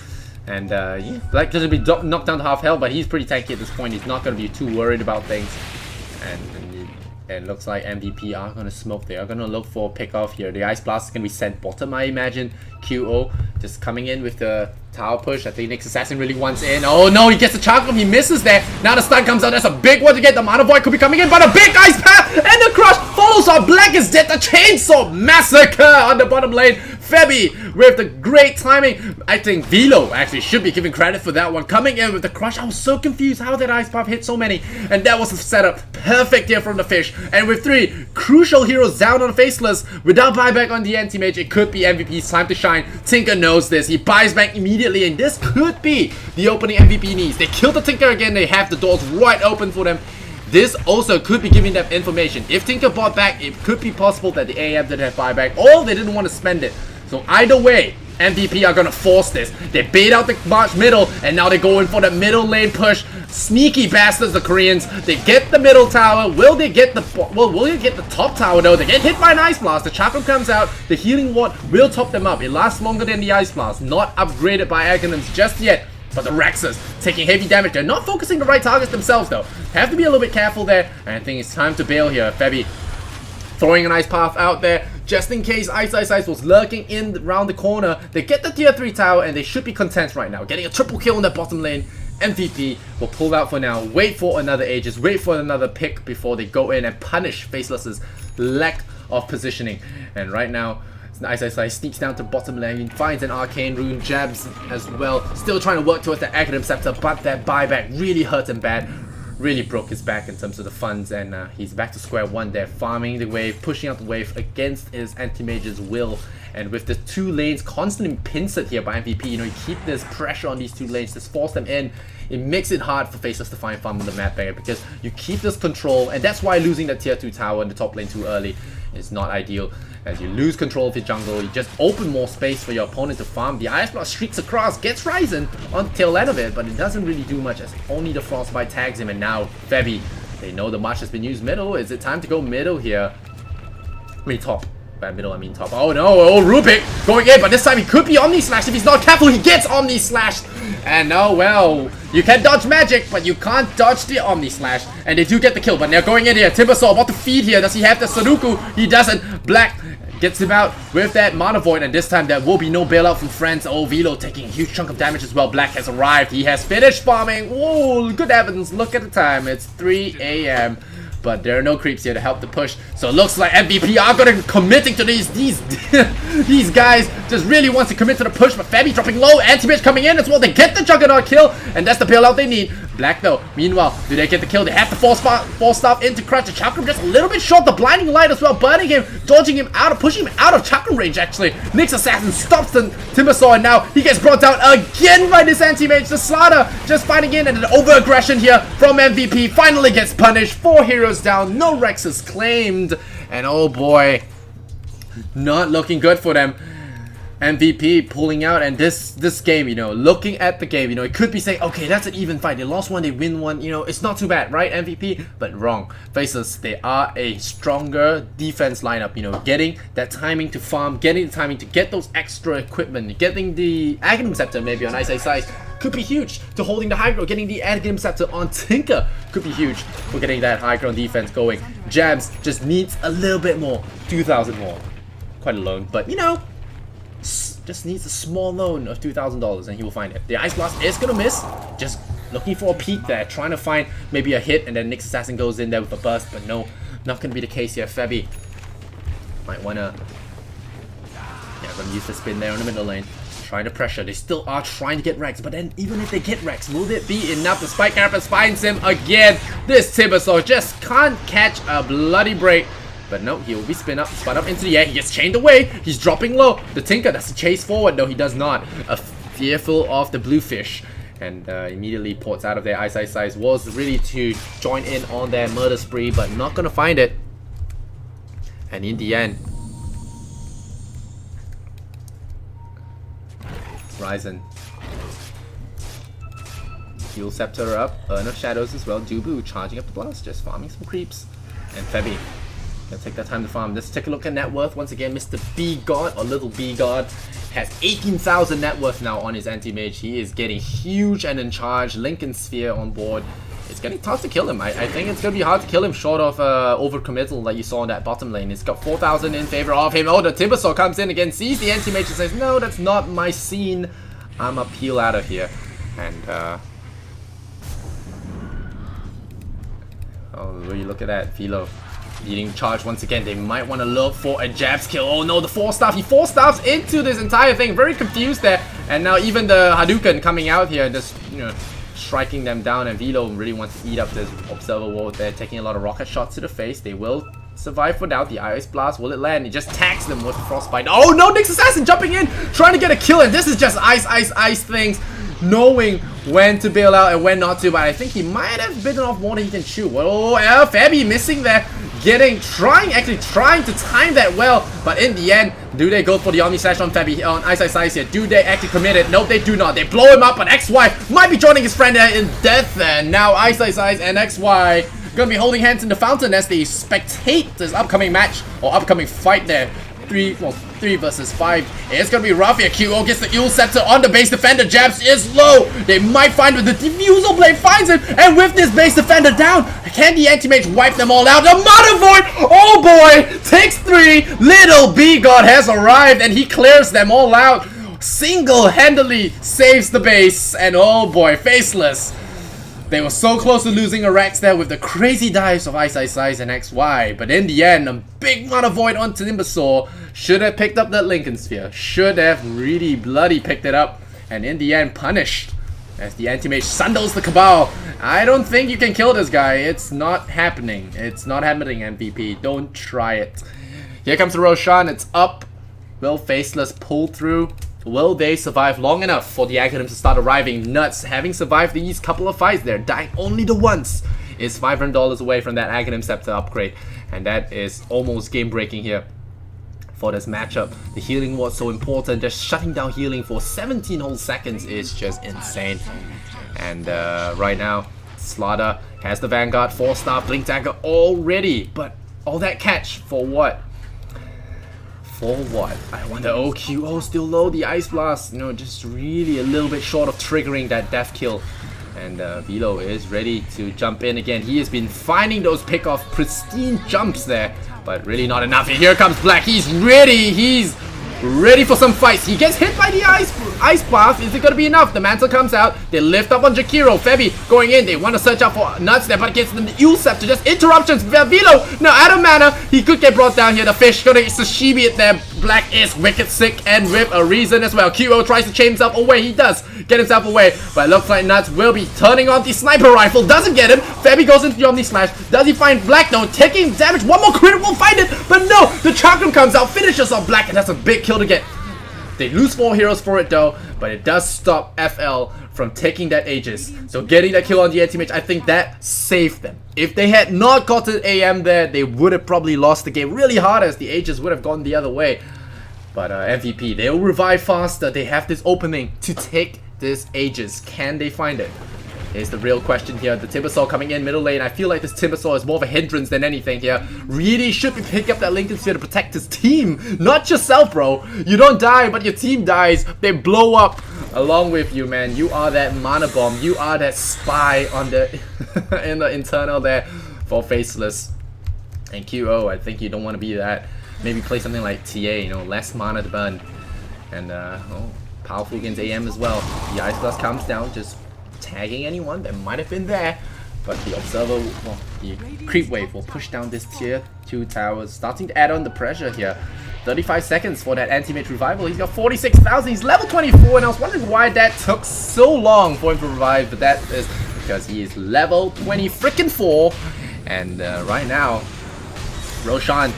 And yeah, Black doesn't be knocked down to half health, but he's pretty tanky at this point. He's not gonna be too worried about things. And it looks like MVP are gonna smoke. They are gonna look for a pick off here. The Ice Blast is gonna be sent bottom, I imagine. QO just coming in with the tower push. I think Nyx Assassin really wants in. Oh no, he gets the charge, he misses there. Now the stun comes out. That's a big one to get. The Mana Void could be coming in, but a big Ice Path and the crush follows up. Black is dead. The Chainsaw Massacre on the bottom lane. Febby with the great timing. I think Velo actually should be given credit for that one. Coming in with the crush. I was so confused how that Ice Path hit so many. And that was the setup. Perfect here from the Fish. And with 3 crucial heroes down on Faceless, without buyback on the Anti-Mage, it could be MVP's time to shine. Tinker knows this. He buys back immediately, and this could be the opening MVP needs. They kill the Tinker again. They have the doors right open for them. This also could be giving them information. If Tinker bought back, it could be possible that the AM didn't have buyback, or they didn't want to spend it. So either way, MVP are gonna force this. They bait out the March middle, and now they go in for the middle lane push. Sneaky bastards, the Koreans. They get the middle tower. Will they get the top tower though? They get hit by an Ice Blast. The Chakram comes out. The healing ward will top them up. It lasts longer than the Ice Blast. Not upgraded by Aghanims just yet. But the Rexes taking heavy damage. They're not focusing the right targets themselves though. Have to be a little bit careful there. And I think it's time to bail here. Febby Throwing an ice path out there, just in case Ice was lurking in around the corner. They get the tier 3 tower, and they should be content right now. Getting a triple kill in the bottom lane. MVP will pull out for now. Wait for another Aegis. Wait for another pick before they go in and punish Faceless's lack of positioning. And right now, Ice sneaks down to bottom lane, finds an arcane rune, jabs as well. Still trying to work towards the Aghanim Scepter, but that buyback really hurt him bad. Really broke his back in terms of the funds, and he's back to square one there, farming the wave, pushing out the wave against his anti-mage's will. And with the two lanes constantly pincered here by MVP, you keep this pressure on these two lanes, just force them in. It makes it hard for Faceless to find farm on the map there, because you keep this control, and that's why losing that tier 2 tower in the top lane too early is not ideal. As you lose control of your jungle, you just open more space for your opponent to farm. The Ice Blast streaks across, gets Ryzen on the tail end of it, but it doesn't really do much as only the Frostbite tags him. And now Febby, they know the march has been used middle. Is it time to go middle here? I mean top. By middle, I mean top. Oh no, oh Rubik going in, but this time he could be Omni Slash. If he's not careful, he gets Omni Slash. And oh well, you can dodge magic, but you can't dodge the Omni Slash. And they do get the kill, but they're going in here. Timbersaw about to feed here. Does he have the Sudoku? He doesn't. Black gets him out with that Mana Void, and this time there will be no bailout from friends. Oh, Velo taking a huge chunk of damage as well. Black has arrived. He has finished farming. Whoa, good evidence. Look at the time. It's 3 AM. But there are no creeps here to help the push. So it looks like MVP are going to committing to these these guys. Just really wants to commit to the push. But Fabby dropping low. Anti-Bitch coming in as well. They get the Juggernaut kill. And that's the bailout they need. Black though, meanwhile, do they get the kill? They have to force staff into Crutch. The Chakram just a little bit short. The blinding light as well, burning him, dodging him out of, pushing him out of Chakram range actually. Nyx Assassin stops the Timbersaw, and now he gets brought down again by this anti-mage. The Slaughter just fighting in, and an over-aggression here from MVP finally gets punished. 4 heroes down, no Rexes claimed. And oh boy, not looking good for them. MVP pulling out, and this game, looking at the game, it could be saying, okay, that's an even fight. They lost one, they win one, it's not too bad, right, MVP? But wrong. Faceless, they are a stronger defense lineup, getting that timing to farm, getting the timing to get those extra equipment, getting the Aghanim Scepter maybe on Ice could be huge to holding the high ground. Getting the Aghanim Scepter on Tinker could be huge for getting that high ground defense going. Jams just needs a little bit more, 2,000 more. Quite alone, but just needs a small loan of $2,000 and he will find it. The Ice Blast is gonna miss. Just looking for a peek there, trying to find maybe a hit, and then Nyx Assassin goes in there with a burst, but no, not gonna be the case here. Febby might wanna, gonna use the spin there on the middle lane. Trying to pressure. They still are trying to get Rex, but then even if they get Rex, will it be enough? The Spike Carapace finds him again. This Timbersaw just can't catch a bloody break. But no, he will be spun up into the air. He gets chained away. He's dropping low. The Tinker does the chase forward. No, he does not. Fearful of the Bluefish. And immediately ports out of there. Ice was really to join in on their murder spree, but not going to find it. And in the end, Ryzen. Heal Scepter up. Urn of Shadows as well. Dubu charging up the blast. Just farming some creeps. And Febby gonna take that time to farm. Let's take a look at net worth once again. Mr. B God, or Little B God, has 18,000 net worth now on his anti-mage. He is getting huge and in charge. Lincoln Sphere on board. It's getting tough to kill him. I think it's gonna be hard to kill him short of overcommittal like you saw in that bottom lane. It's got 4,000 in favor of him. Oh, the Timbersaw comes in again, sees the anti-mage and says, no, that's not my scene. I'ma peel out of here. And oh, will you look at that, Velo leading charge once again. They might want to look for a jabs kill. Oh no, the 4-staff. He 4-staffs into this entire thing. Very confused there. And now even the Hadouken coming out here, just, striking them down. And Velo really wants to eat up this Observer Ward. They're taking a lot of rocket shots to the face. They will survive for now. The Ice Blast, will it land? He just tags them with the Frostbite. Oh no, Nyx Assassin jumping in, trying to get a kill. And this is just ice things. Knowing when to bail out and when not to, but I think he might have bitten off more than he can chew. Oh, Fabby missing there, actually trying to time that well, but in the end, do they go for the Omni Slash on Fabby, on Ice here? Do they actually commit it? Nope, they do not. They blow him up, but XY might be joining his friend in death, and now Ice and XY gonna be holding hands in the fountain as they spectate this upcoming match, or upcoming fight there. 3 versus 5. It's gonna be rough here. QO gets the Eel Scepter on the base defender. Jabs is low. They might find it. The Diffusal Blade finds it. And with this base defender down, can the Anti-Mage wipe them all out? The Mana Void, oh boy, takes 3. Little B-God has arrived and he clears them all out. Single-handedly saves the base. And oh boy, Faceless. They were so close to losing a Rex there with the crazy dives of Ice and XY, but in the end, a big Mana Void onto Timbersaw. Should have picked up that Lincoln Sphere. Should have really bloody picked it up. And in the end, punished. As the Anti-Mage sundles the Cabal. I don't think you can kill this guy. It's not happening. It's not happening, MVP. Don't try it. Here comes the Roshan. It's up. Will Faceless pull through? Will they survive long enough for the Academics to start arriving? Nuts, having survived these couple of fights there, dying only the once, is $500 away from that Academic Scepter upgrade. And that is almost game-breaking here for this matchup. The healing was so important. Just shutting down healing for 17 whole seconds is just insane. And right now, Slaughter has the Vanguard, 4-star Blink Dagger already. But all that catch for what? For what? I wonder. Oh, QO still low. The Ice Blast, you know, just really a little bit short of triggering that death kill. And Velo is ready to jump in again. He has been finding those pick-off pristine jumps there, but really not enough. And here comes Black. He's ready. He's ready for some fights. He gets hit by the Ice Blast. Is it going to be enough? The Mantle comes out. They lift up on Jakiro. Febby going in. They want to search out for Nuts there, but gets the Eel Scepter. Just interruptions. Velo now out of mana. He could get brought down here. The fish going to sashimi it there. Black is wicked sick and with a reason as well. QO tries to chain himself away. He does get himself away, but it looks like Nuts will be turning on the sniper rifle. Doesn't get him. Febby goes into the Omni Slash. Does he find Black? No, taking damage. One more crit will find it, but no. The Chakram comes out, finishes off Black, and that's a big kill to get. They lose 4 heroes for it though, but it does stop FL from taking that Aegis. So getting that kill on the Anti-Mage, I think that saved them. If they had not gotten AM there, they would have probably lost the game really hard as the Aegis would have gone the other way. But MVP, they'll revive faster. They have this opening to take this Aegis. Can they find it? Is the real question here. The Timbersaw coming in middle lane. I feel like this Timbersaw is more of a hindrance than anything here. Really should be picking up that Lincoln Sphere to protect his team. Not yourself, bro. You don't die, but your team dies. They blow up along with you, man. You are that mana bomb. You are that spy on the in the internal there for Faceless. And QO, I think you don't want to be that. Maybe play something like TA, you know, less mana to burn. And oh, powerful against AM as well. The Ice Blast comes down, just tagging anyone that might have been there, but the Observer, well, the Creep Wave will push down this tier 2 towers, starting to add on the pressure here. 35 seconds for that Anti-Mage revival. He's got 46,000, he's level 24, and I was wondering why that took so long for him to revive, but that is because he is level 20 freaking 4, and right now, Roshan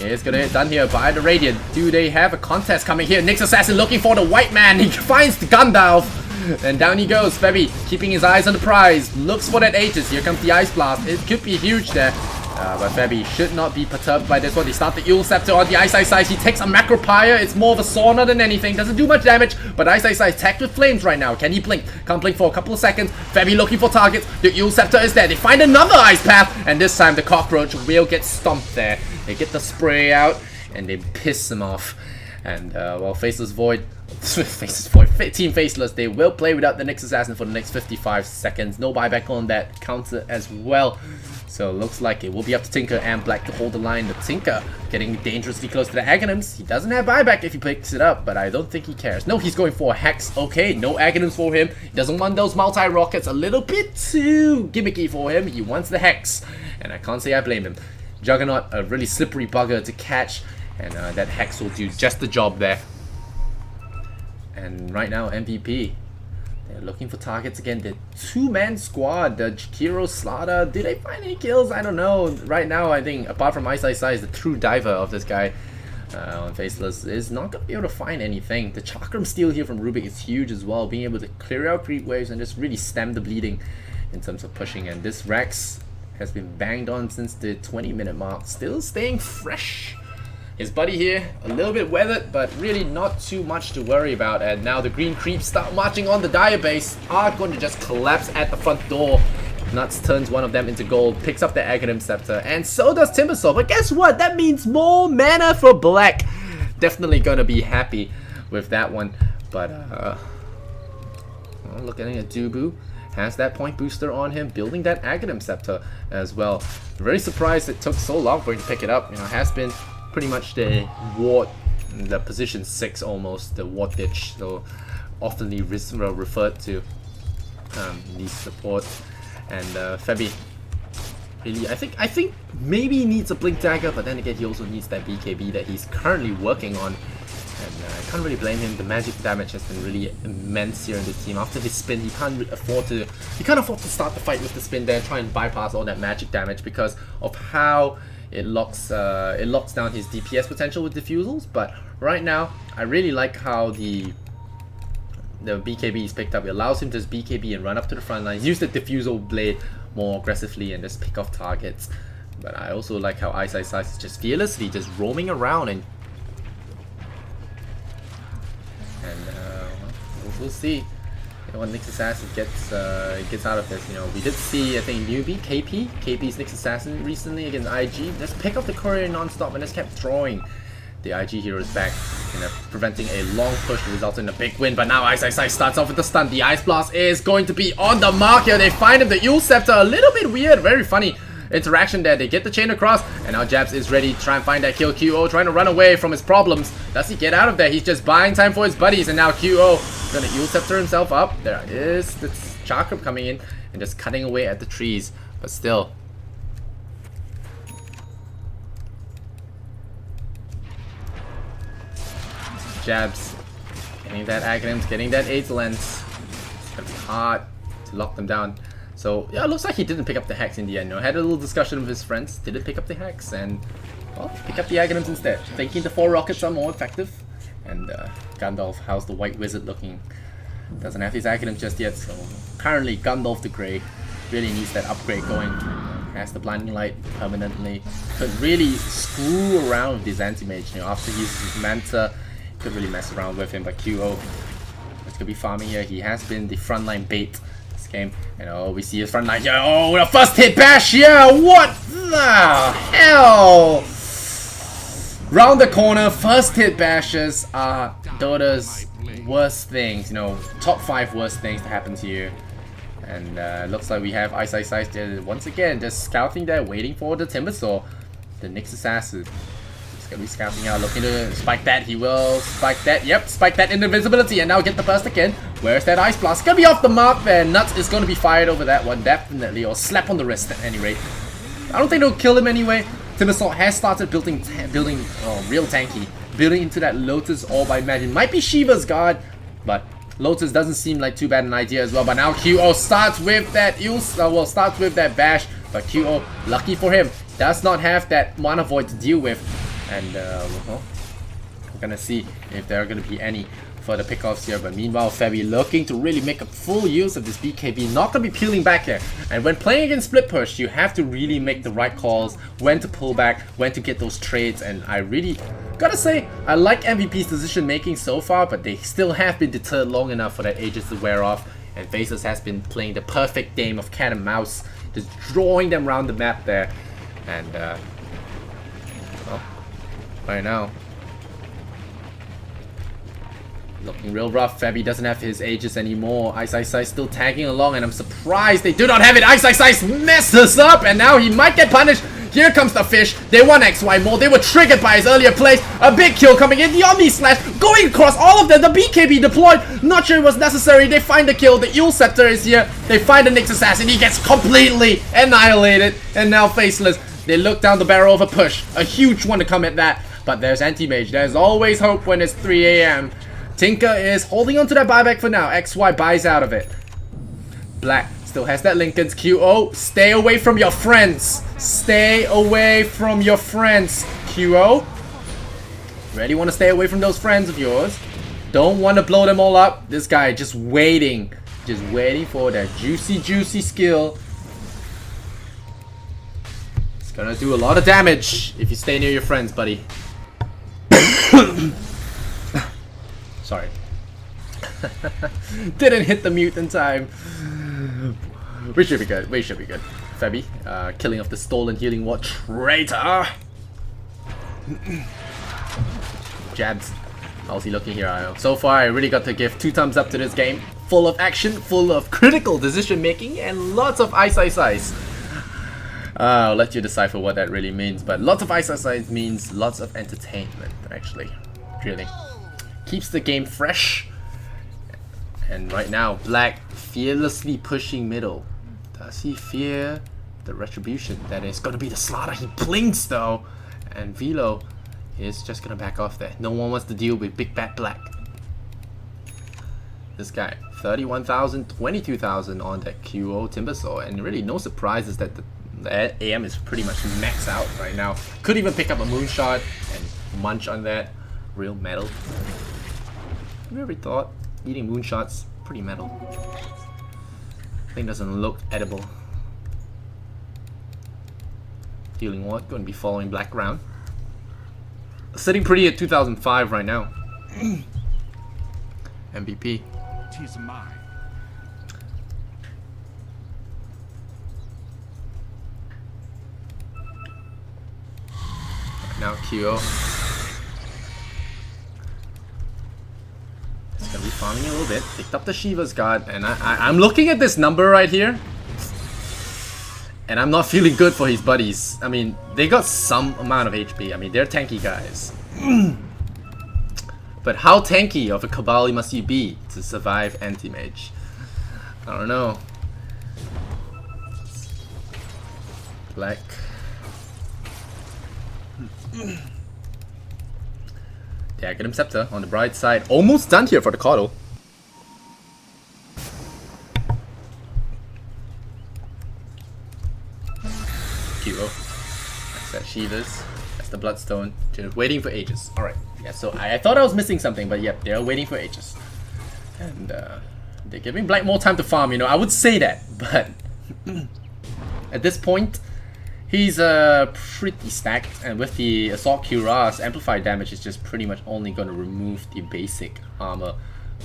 is gonna get done here by the Radiant. Do they have a contest coming here? Nyx Assassin looking for the white man, he finds the Gandalf. And down he goes, Febby, keeping his eyes on the prize. Looks for that Aegis. Here comes the Ice Blast. It could be huge there. But Febby should not be perturbed by this one. They start the Eel Scepter on the Ice. He takes a Macro Pyre. It's more of a sauna than anything. Doesn't do much damage. But Ice tagged with flames right now. Can he blink? Can't blink for a couple of seconds. Febby looking for targets. The Eel Scepter is there. They find another Ice Path. And this time the Cockroach will get stomped there. They get the spray out. And they piss him off. And well, Faceless Void, Team Faceless, they will play without the Nyx Assassin for the next 55 seconds. No buyback on that counter as well. So looks like it will be up to Tinker and Black to hold the line. The Tinker getting dangerously close to the Aghanims. He doesn't have buyback if he picks it up, but I don't think he cares. No, he's going for a Hex. Okay, no Aghanims for him. He doesn't want those multi-rockets. A little bit too gimmicky for him. He wants the Hex, and I can't say I blame him. Juggernaut, a really slippery bugger to catch. And that Hex will do just the job there. And right now, MVP, they're looking for targets again. The 2-man squad, the Jakiro, Slaughter, did they find any kills? I don't know. Right now, I think, apart from Ice, the true diver of this guy on Faceless is not going to be able to find anything. The Chakram steal here from Rubik is huge as well, being able to clear out creep waves and just really stem the bleeding in terms of pushing. And this Rex has been banged on since the 20-minute mark, still staying fresh. His buddy here, a little bit weathered, but really not too much to worry about. And now the green creeps start marching on the Dire base, are going to just collapse at the front door. Nuts turns one of them into gold, picks up the Aghanim Scepter, and so does Timbersaw. But guess what? That means more mana for Black. definitely gonna be happy with that one. But looking at Dubu, has that point booster on him, building that Aghanim Scepter as well. Very surprised it took so long for him to pick it up. You know, has been pretty much the ward, the position 6 almost, the ward ditch, so oftenly referred to. Needs support, and Febby really, I think maybe he needs a Blink Dagger, but then again he also needs that BKB that he's currently working on, and I can't really blame him. The magic damage has been really immense here in this team. After his spin, he can't afford to start the fight with the spin there, try and bypass all that magic damage because of how it locks down his DPS potential with diffusals. But right now, I really like how the BKB is picked up. It allows him to just BKB and run up to the front lines, use the diffusal blade more aggressively and just pick off targets. But I also like how Ice is just fearlessly just roaming around, and we'll see what Nyx Assassin gets out of this. You know, we did see, I think, newbie KP's Nyx Assassin recently against IG just pick up the courier non-stop and just kept throwing the IG heroes back, preventing a long push to result in a big win. But now Ice starts off with the stun. The Ice Blast is going to be on the mark here. They find him, the Yule Scepter, a little bit weird, very funny interaction there. They get the chain across, and now Jabs is ready to try and find that kill. QO trying to run away from his problems. Does he get out of there? He's just buying time for his buddies, and now QO gonna Yule Scepter himself up. There is the Chakra coming in and just cutting away at the trees, but still. Jabs getting that Aghanims, getting that AIDS lens. It's gonna be hard to lock them down. So yeah, it looks like he didn't pick up the Hex in the end. You know, had a little discussion with his friends, didn't pick up the Hex, and well, pick up the Aghanims instead, thinking the 4 rockets are more effective. And Gandalf, how's the White Wizard looking? Doesn't have his Aghanims just yet, so currently Gandalf the Grey really needs that upgrade going. Has the Blinding Light permanently. Could really screw around with his Anti-Mage. You know, after he uses his Manta, could really mess around with him. But QO is gonna be farming here. He has been the frontline bait this game, and oh, we see his frontline here. Oh, the first hit bash here. What the hell? Round the corner, first hit bashes are Dota's worst things. You know, top 5 worst things to happen to you. And looks like we have Ice once again just scouting there, waiting for the Timbersaw, the Nyx Assassin. He's gonna be scouting out, looking to spike that. He will spike that. Yep, spike that into invisibility, and now get the burst again. Where's that Ice Blast? Gonna be off the mark there. Nuts is gonna be fired over that one, definitely, or slap on the wrist at any rate. I don't think it'll kill him anyway. Timbersaw has started building real tanky, building into that Lotus Orb. I imagine might be Shiva's guard, but Lotus doesn't seem like too bad an idea as well. But now QO starts with that starts with that bash. But QO, lucky for him, does not have that Mana Void to deal with. And well, we're gonna see if there are gonna be any further pickoffs here. But meanwhile, Febby looking to really make a full use of this BKB. Not gonna be peeling back here. And when playing against split push, you have to really make the right calls, when to pull back, when to get those trades. And I really gotta say, I like MVP's decision making so far, but they still have been deterred long enough for that Aegis to wear off. And Faceless has been playing the perfect game of cat and mouse, just drawing them around the map there. And well, right now, looking real rough. Febby doesn't have his Aegis anymore. Ice still tagging along, and I'm surprised they do not have it. Ice messes up, and now he might get punished. Here comes the fish. They want XY more. They were triggered by his earlier plays. A big kill coming in. The Omni Slash going across all of them. The BKB deployed. Not sure it was necessary. They find the kill. The Yule Scepter is here. They find the Nyx Assassin. He gets completely annihilated. And now Faceless. They look down the barrel of a push. A huge one to come at that. But there's Anti-Mage. There's always hope when it's 3 AM. Tinker is holding on to that buyback for now. XY buys out of it. Black still has that Lincoln's. QO, stay away from your friends. Stay away from your friends. QO, really want to stay away from those friends of yours. Don't want to blow them all up. This guy just waiting for that juicy skill. It's gonna do a lot of damage if you stay near your friends, buddy. Sorry. Didn't hit the mute in time. We should be good. Febby, killing off the stolen healing ward traitor. Jabs. How's he looking here? So far, I really got to give 2 thumbs up to this game. Full of action, full of critical decision making, and lots of ice. I'll let you decipher what that really means, but lots of ice means lots of entertainment, actually. Really. Keeps the game fresh. And right now, Black fearlessly pushing middle. Does he fear the retribution? That is going to be the slaughter. He blinks though. And Velo is just going to back off there. No one wants to deal with Big Bad Black. This guy, 31,000, 22,000 on that QO Timbersaw. And really no surprises that the AM is pretty much maxed out right now. Could even pick up a moonshot and munch on that. Real metal. Have you ever thought eating moonshots pretty metal? Thing doesn't look edible. Healing Ward going to be following Black around. Sitting pretty at 2005 right now. MVP. Tis mine. Right now QO. It's gonna be farming a little bit. Picked up the Shiva's Guard, and I'm looking at this number right here, and I'm not feeling good for his buddies. I mean, they got some amount of HP. I mean, they're tanky guys. But how tanky of a Cabal must you be to survive Anti-Mage? I don't know. Black. Yeah, get him Scepter on the bright side. Almost done here for the Caudal. QO. That's that Shivas. That's the Bloodstone. Just waiting for ages. Alright. Yeah, so I thought I was missing something, but yep, they're waiting for ages. And they're giving Black more time to farm, you know. I would say that, but at this point, he's pretty stacked, and with the Assault Cuirass, amplified damage is just pretty much only going to remove the basic armor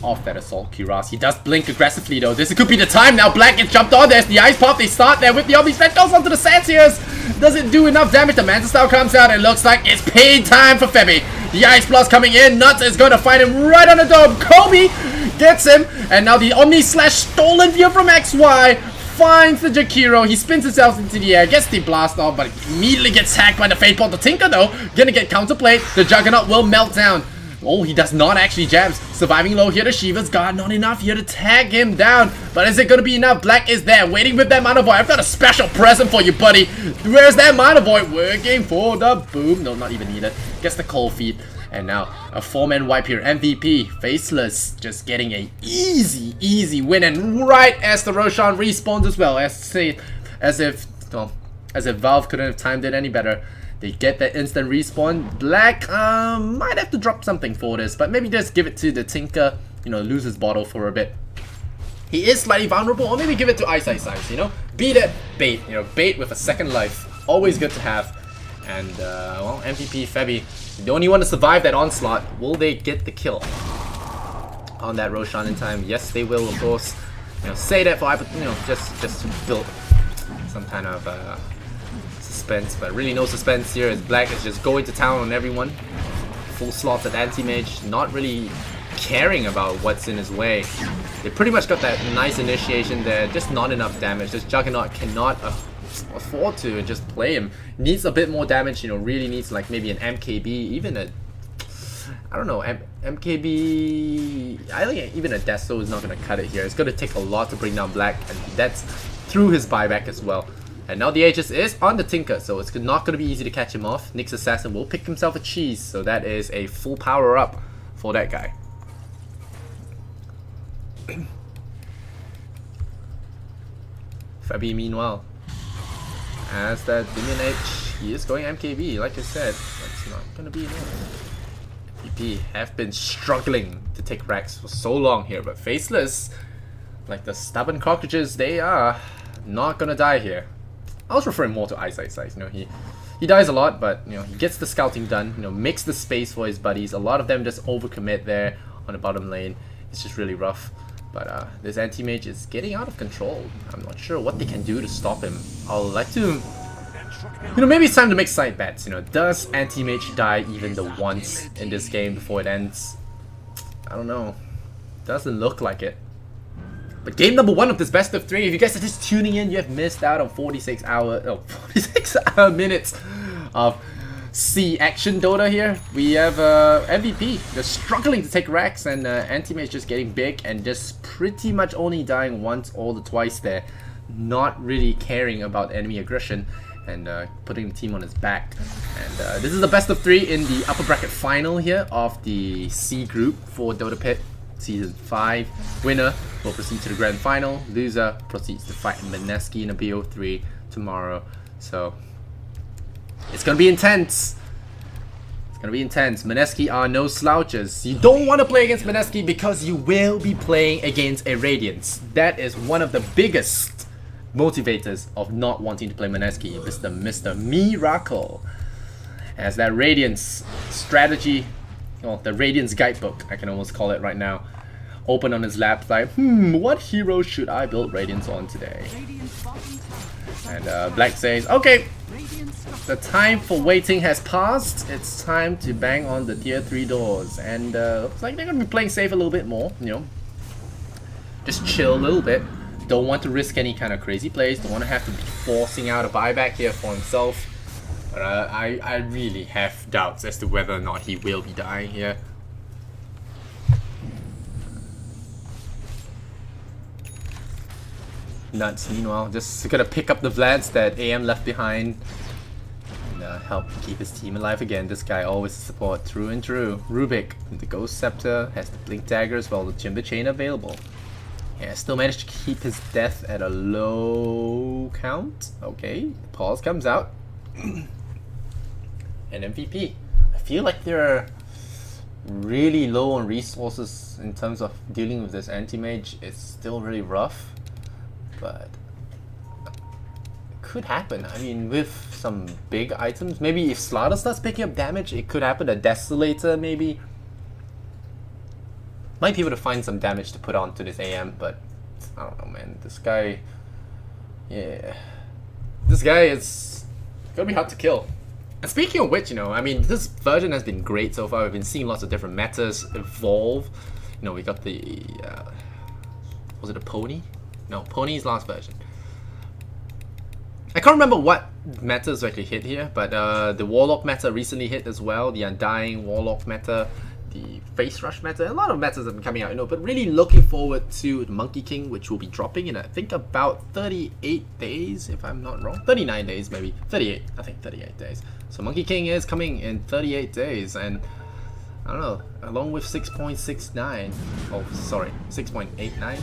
of that Assault Cuirass. He does blink aggressively though. This could be the time now. Black gets jumped on. There's the Ice Pop. They start there with the Omni Spec. Goes onto the Sanseers. Doesn't do enough damage. The Manta Style comes out and looks like it's paid time for Febby. The Ice Blast coming in. Nuts is going to find him right on the dome. Kobe gets him. And now the Omni Slash stolen view from XY. Finds the Jakiro. He spins himself into the air. Gets the blast off, but immediately gets hacked by the Fate Ball. The Tinker though, gonna get counterplayed. The Juggernaut will melt down. Oh, he does not actually jabs. Surviving low here to Shiva's Guard. Not enough here to tag him down. But is it going to be enough? Black is there. Waiting with that Mana Void. I've got a special present for you, buddy. Where's that Mana Void? Working for the boom. No, not even needed. Gets the cold feet. And now a 4-man wipe here. MVP. Faceless. Just getting a easy win. And right as the Roshan respawns as well. As if Valve couldn't have timed it any better. They get that instant respawn. Black might have to drop something for this, but maybe just give it to the Tinker, you know, lose his bottle for a bit. He is slightly vulnerable, or maybe give it to Ice, you know? Be that bait, you know, bait with a second life. Always good to have. And, well, MVP, Febby, the only one to survive that onslaught. Will they get the kill on that Roshan in time? Yes, they will, of course. You know, say that for, you know, just to build some kind of, suspense, but really no suspense here as Black is just going to town on everyone. Full slots at Anti-Mage, not really caring about what's in his way. They pretty much got that nice initiation there, just not enough damage. This Juggernaut cannot afford to just play him. Needs a bit more damage, you know, really needs like maybe an MKB, even a, I don't know, MKB, I think even a Desto is not going to cut it here. It's going to take a lot to bring down Black, and that's through his buyback as well. And now the Aegis is on the Tinker, so it's not going to be easy to catch him off. Nyx Assassin will pick himself a cheese, so that is a full power up for that guy. Fabi, meanwhile, as that Dominion H, he is going MKB, like I said. That's not going to be enough. MVP have been struggling to take racks for so long here, but Faceless, like the stubborn cockroaches they are, not going to die here. I was referring more to Ice. You know, he dies a lot, but you know, he gets the scouting done, you know, makes the space for his buddies. A lot of them just overcommit there on the bottom lane. It's just really rough. But this Anti-Mage is getting out of control. I'm not sure what they can do to stop him. I'll like to You know, maybe it's time to make side bets. You know, does Anti-Mage die even the once in this game before it ends? I don't know. Doesn't look like it. But game number 1 of this best of 3, if you guys are just tuning in, you have missed out on 46 minutes of C action Dota here. We have MVP. They're struggling to take racks, and Anti-Mage just getting big and just pretty much only dying once or twice there. Not really caring about enemy aggression and putting the team on his back. And this is the best of 3 in the upper bracket final here of the C group for Dota Pit Season 5. Winner will proceed to the grand final. Loser proceeds to fight Mineski in a BO3 tomorrow. So it's gonna be intense. It's gonna be intense. Mineski are no slouches. You don't want to play against Mineski because you will be playing against a Radiance. That is one of the biggest motivators of not wanting to play Mineski. Mr. Miracle has that Radiance strategy, well, the Radiance guidebook, I can almost call it right now, open on his lap, like, what hero should I build Radiance on today? And Black says, okay, the time for waiting has passed. It's time to bang on the tier 3 doors. And looks like they're gonna be playing safe a little bit more, you know, just chill a little bit. Don't want to risk any kind of crazy plays. Don't want to have to be forcing out a buyback here for himself. But I really have doubts as to whether or not he will be dying here. Nuts, meanwhile, just gonna pick up the Vlads that AM left behind and help keep his team alive again. This guy always support through and through. Rubik, the Ghost Scepter, has the Blink Dagger as well, the Timber Chain available. Yeah, still managed to keep his death at a low count. Okay, pause comes out. And MVP. I feel like they're really low on resources in terms of dealing with this Anti-Mage. It's still really rough, but it could happen. I mean, with some big items, maybe if Slaughter starts picking up damage, it could happen. A Desolator maybe might be able to find some damage to put onto this AM, but I don't know, man. This guy, yeah, this guy is gonna be hard to kill. And speaking of which, you know, I mean, this version has been great so far. We've been seeing lots of different metas evolve. You know, we got the was it a Pony? No, Pony's last version. I can't remember what metas actually hit here, but the Warlock meta recently hit as well. The Undying Warlock meta, the Face Rush meta, a lot of metas have been coming out, you know, but really looking forward to the Monkey King, which will be dropping in I think about 38 days, if I'm not wrong. 39 days maybe. 38, I think 38 days. So Monkey King is coming in 38 days, and I don't know, along with 6.69, oh sorry, 6.89?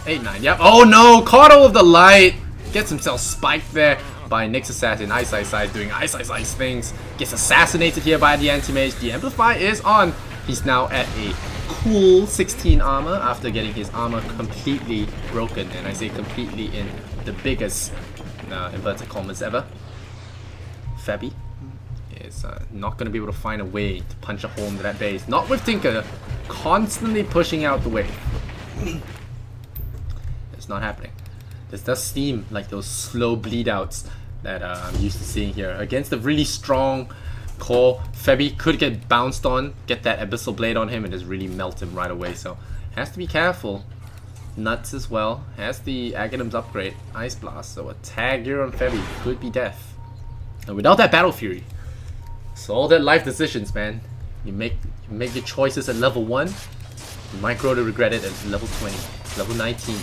89, yep. Oh no, Caudle of the Light gets himself spiked there by Nyx Assassin. Ice doing ice things. Gets assassinated here by the Anti-Mage. The Amplify is on. He's now at a cool 16 armor after getting his armor completely broken. And I say completely in the biggest inverted commas ever. Fabi is not going to be able to find a way to punch a hole into that base. Not with Tinker constantly pushing out the way. It's not happening. This does seem like those slow bleed outs that I'm used to seeing here. Against a really strong core, Fabi could get bounced on, get that Abyssal Blade on him, and just really melt him right away. So has to be careful. Nuts as well. Has the Aghanim's upgrade, Ice Blast. So a tag here on Fabi could be death. And without that Battle Fury, so all that life decisions, man. You make your choices at level 1. You might grow to regret it at level 20, level 19.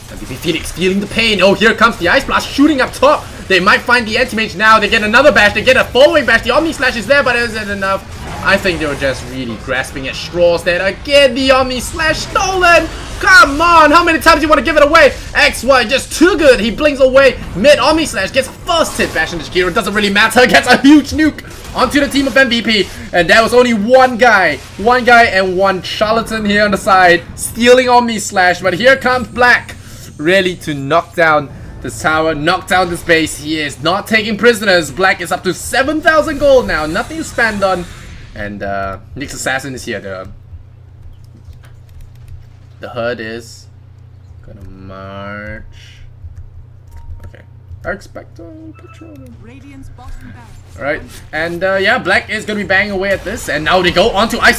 MVP Phoenix feeling the pain. Oh, here comes the Ice Blast shooting up top. They might find the Anti-Mage now. They get another bash. They get a following bash. The Omni Slash is there, but isn't enough. I think they were just really grasping at straws there. Again, the Omni Slash stolen. Come on. How many times do you want to give it away? XY just too good. He blinks away. Mid Omni Slash gets a first hit bash into Shakira. Doesn't really matter. Gets a huge nuke onto the team of MVP. And there was only one guy and one charlatan here on the side stealing Omni Slash. But here comes Black, ready to knock down this tower, knock down this base. He is not taking prisoners. Black is up to 7,000 gold now. Nothing to spend on. And Nyx Assassin is here. The herd is gonna march. Okay. Expecto Patronum. Radiant's bottom barracks. Alright, and yeah, Black is gonna be banging away at this, and now they go on to Ice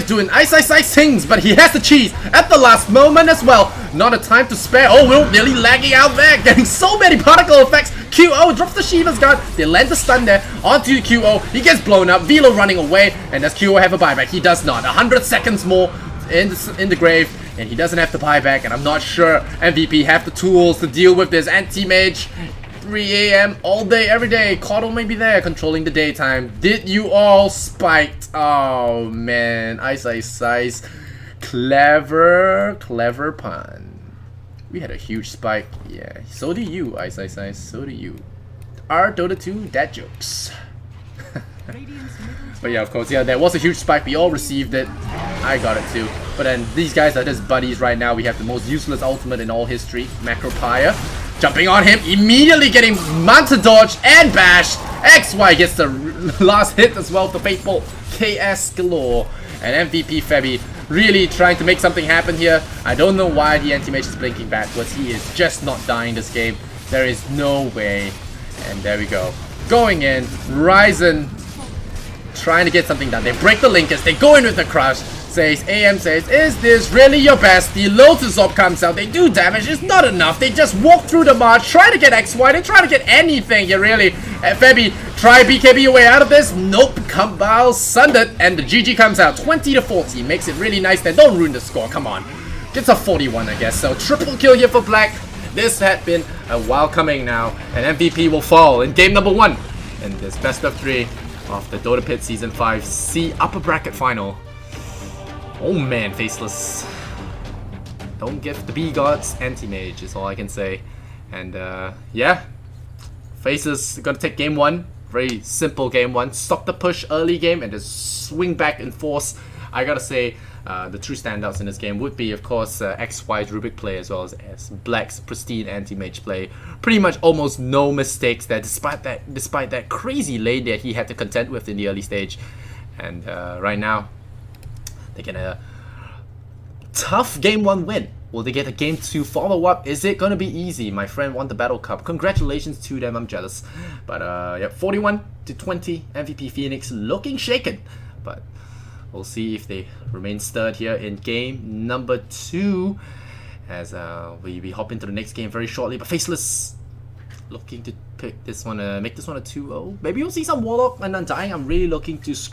doing Ice things, but he has the cheese at the last moment as well. Not a time to spare. Oh, Will nearly lagging out there, getting so many particle effects. QO drops the Shiva's guard, they land the stun there onto QO, he gets blown up, Velo running away, and does QO have a buyback? He does not. 100 seconds more in the grave, and he doesn't have the buyback, and I'm not sure MVP have the tools to deal with this anti-mage. 3 AM all day, every day. Caudle may be there controlling the daytime. Did you all spiked? Oh man, Ice. Clever pun. We had a huge spike. Yeah, so do you, Ice. So do you. Our Dota 2 dad jokes. But yeah, of course, yeah, there was a huge spike. We all received it. I got it too. But then these guys are just buddies right now. We have the most useless ultimate in all history, Macropire. Jumping on him, immediately getting Manta Dodge and Bash. XY gets the last hit as well, the faithful KS galore. And MVP Febby really trying to make something happen here. I don't know why the anti-mage is blinking backwards. He is just not dying this game. There is no way. And there we go. Going in, Ryzen trying to get something done. They break the linkers, they go in with the crush. AM says, is this really your best? The Lotus Orb comes out, they do damage, it's not enough. They just walk through the march, try to get XY, they try to get anything here really. Febby, try BKB your way out of this. Nope, Kabal sundered, and the GG comes out. 20-40, makes it really nice there. Don't ruin the score, come on. Gets a 41, I guess. So triple kill here for Black. This had been a while coming now, and MVP will fall in game number 1 in this best of 3 of the Dota Pit Season 5 C upper bracket final. Oh man, Faceless. Don't give the B-Gods anti-mage is all I can say. And yeah, Faceless gonna take game 1. Very simple game 1. Stop the push early game and just swing back and force. I gotta say, the true standouts in this game would be, of course, XY's Rubik play as well as Black's pristine anti-mage play. Pretty much almost no mistakes there, despite that crazy lane that he had to contend with in the early stage. And right now, they get a tough game 1 win. Will they get a game 2 follow-up? Is it gonna be easy? My friend won the Battle Cup. Congratulations to them, I'm jealous. But yeah, 41-20, MVP Phoenix looking shaken. But we'll see if they remain stirred here in game number 2 as we hop into the next game very shortly. But Faceless looking to pick this one, make this one a 2-0. Maybe we'll see some Warlock and Undying. I'm really looking to screw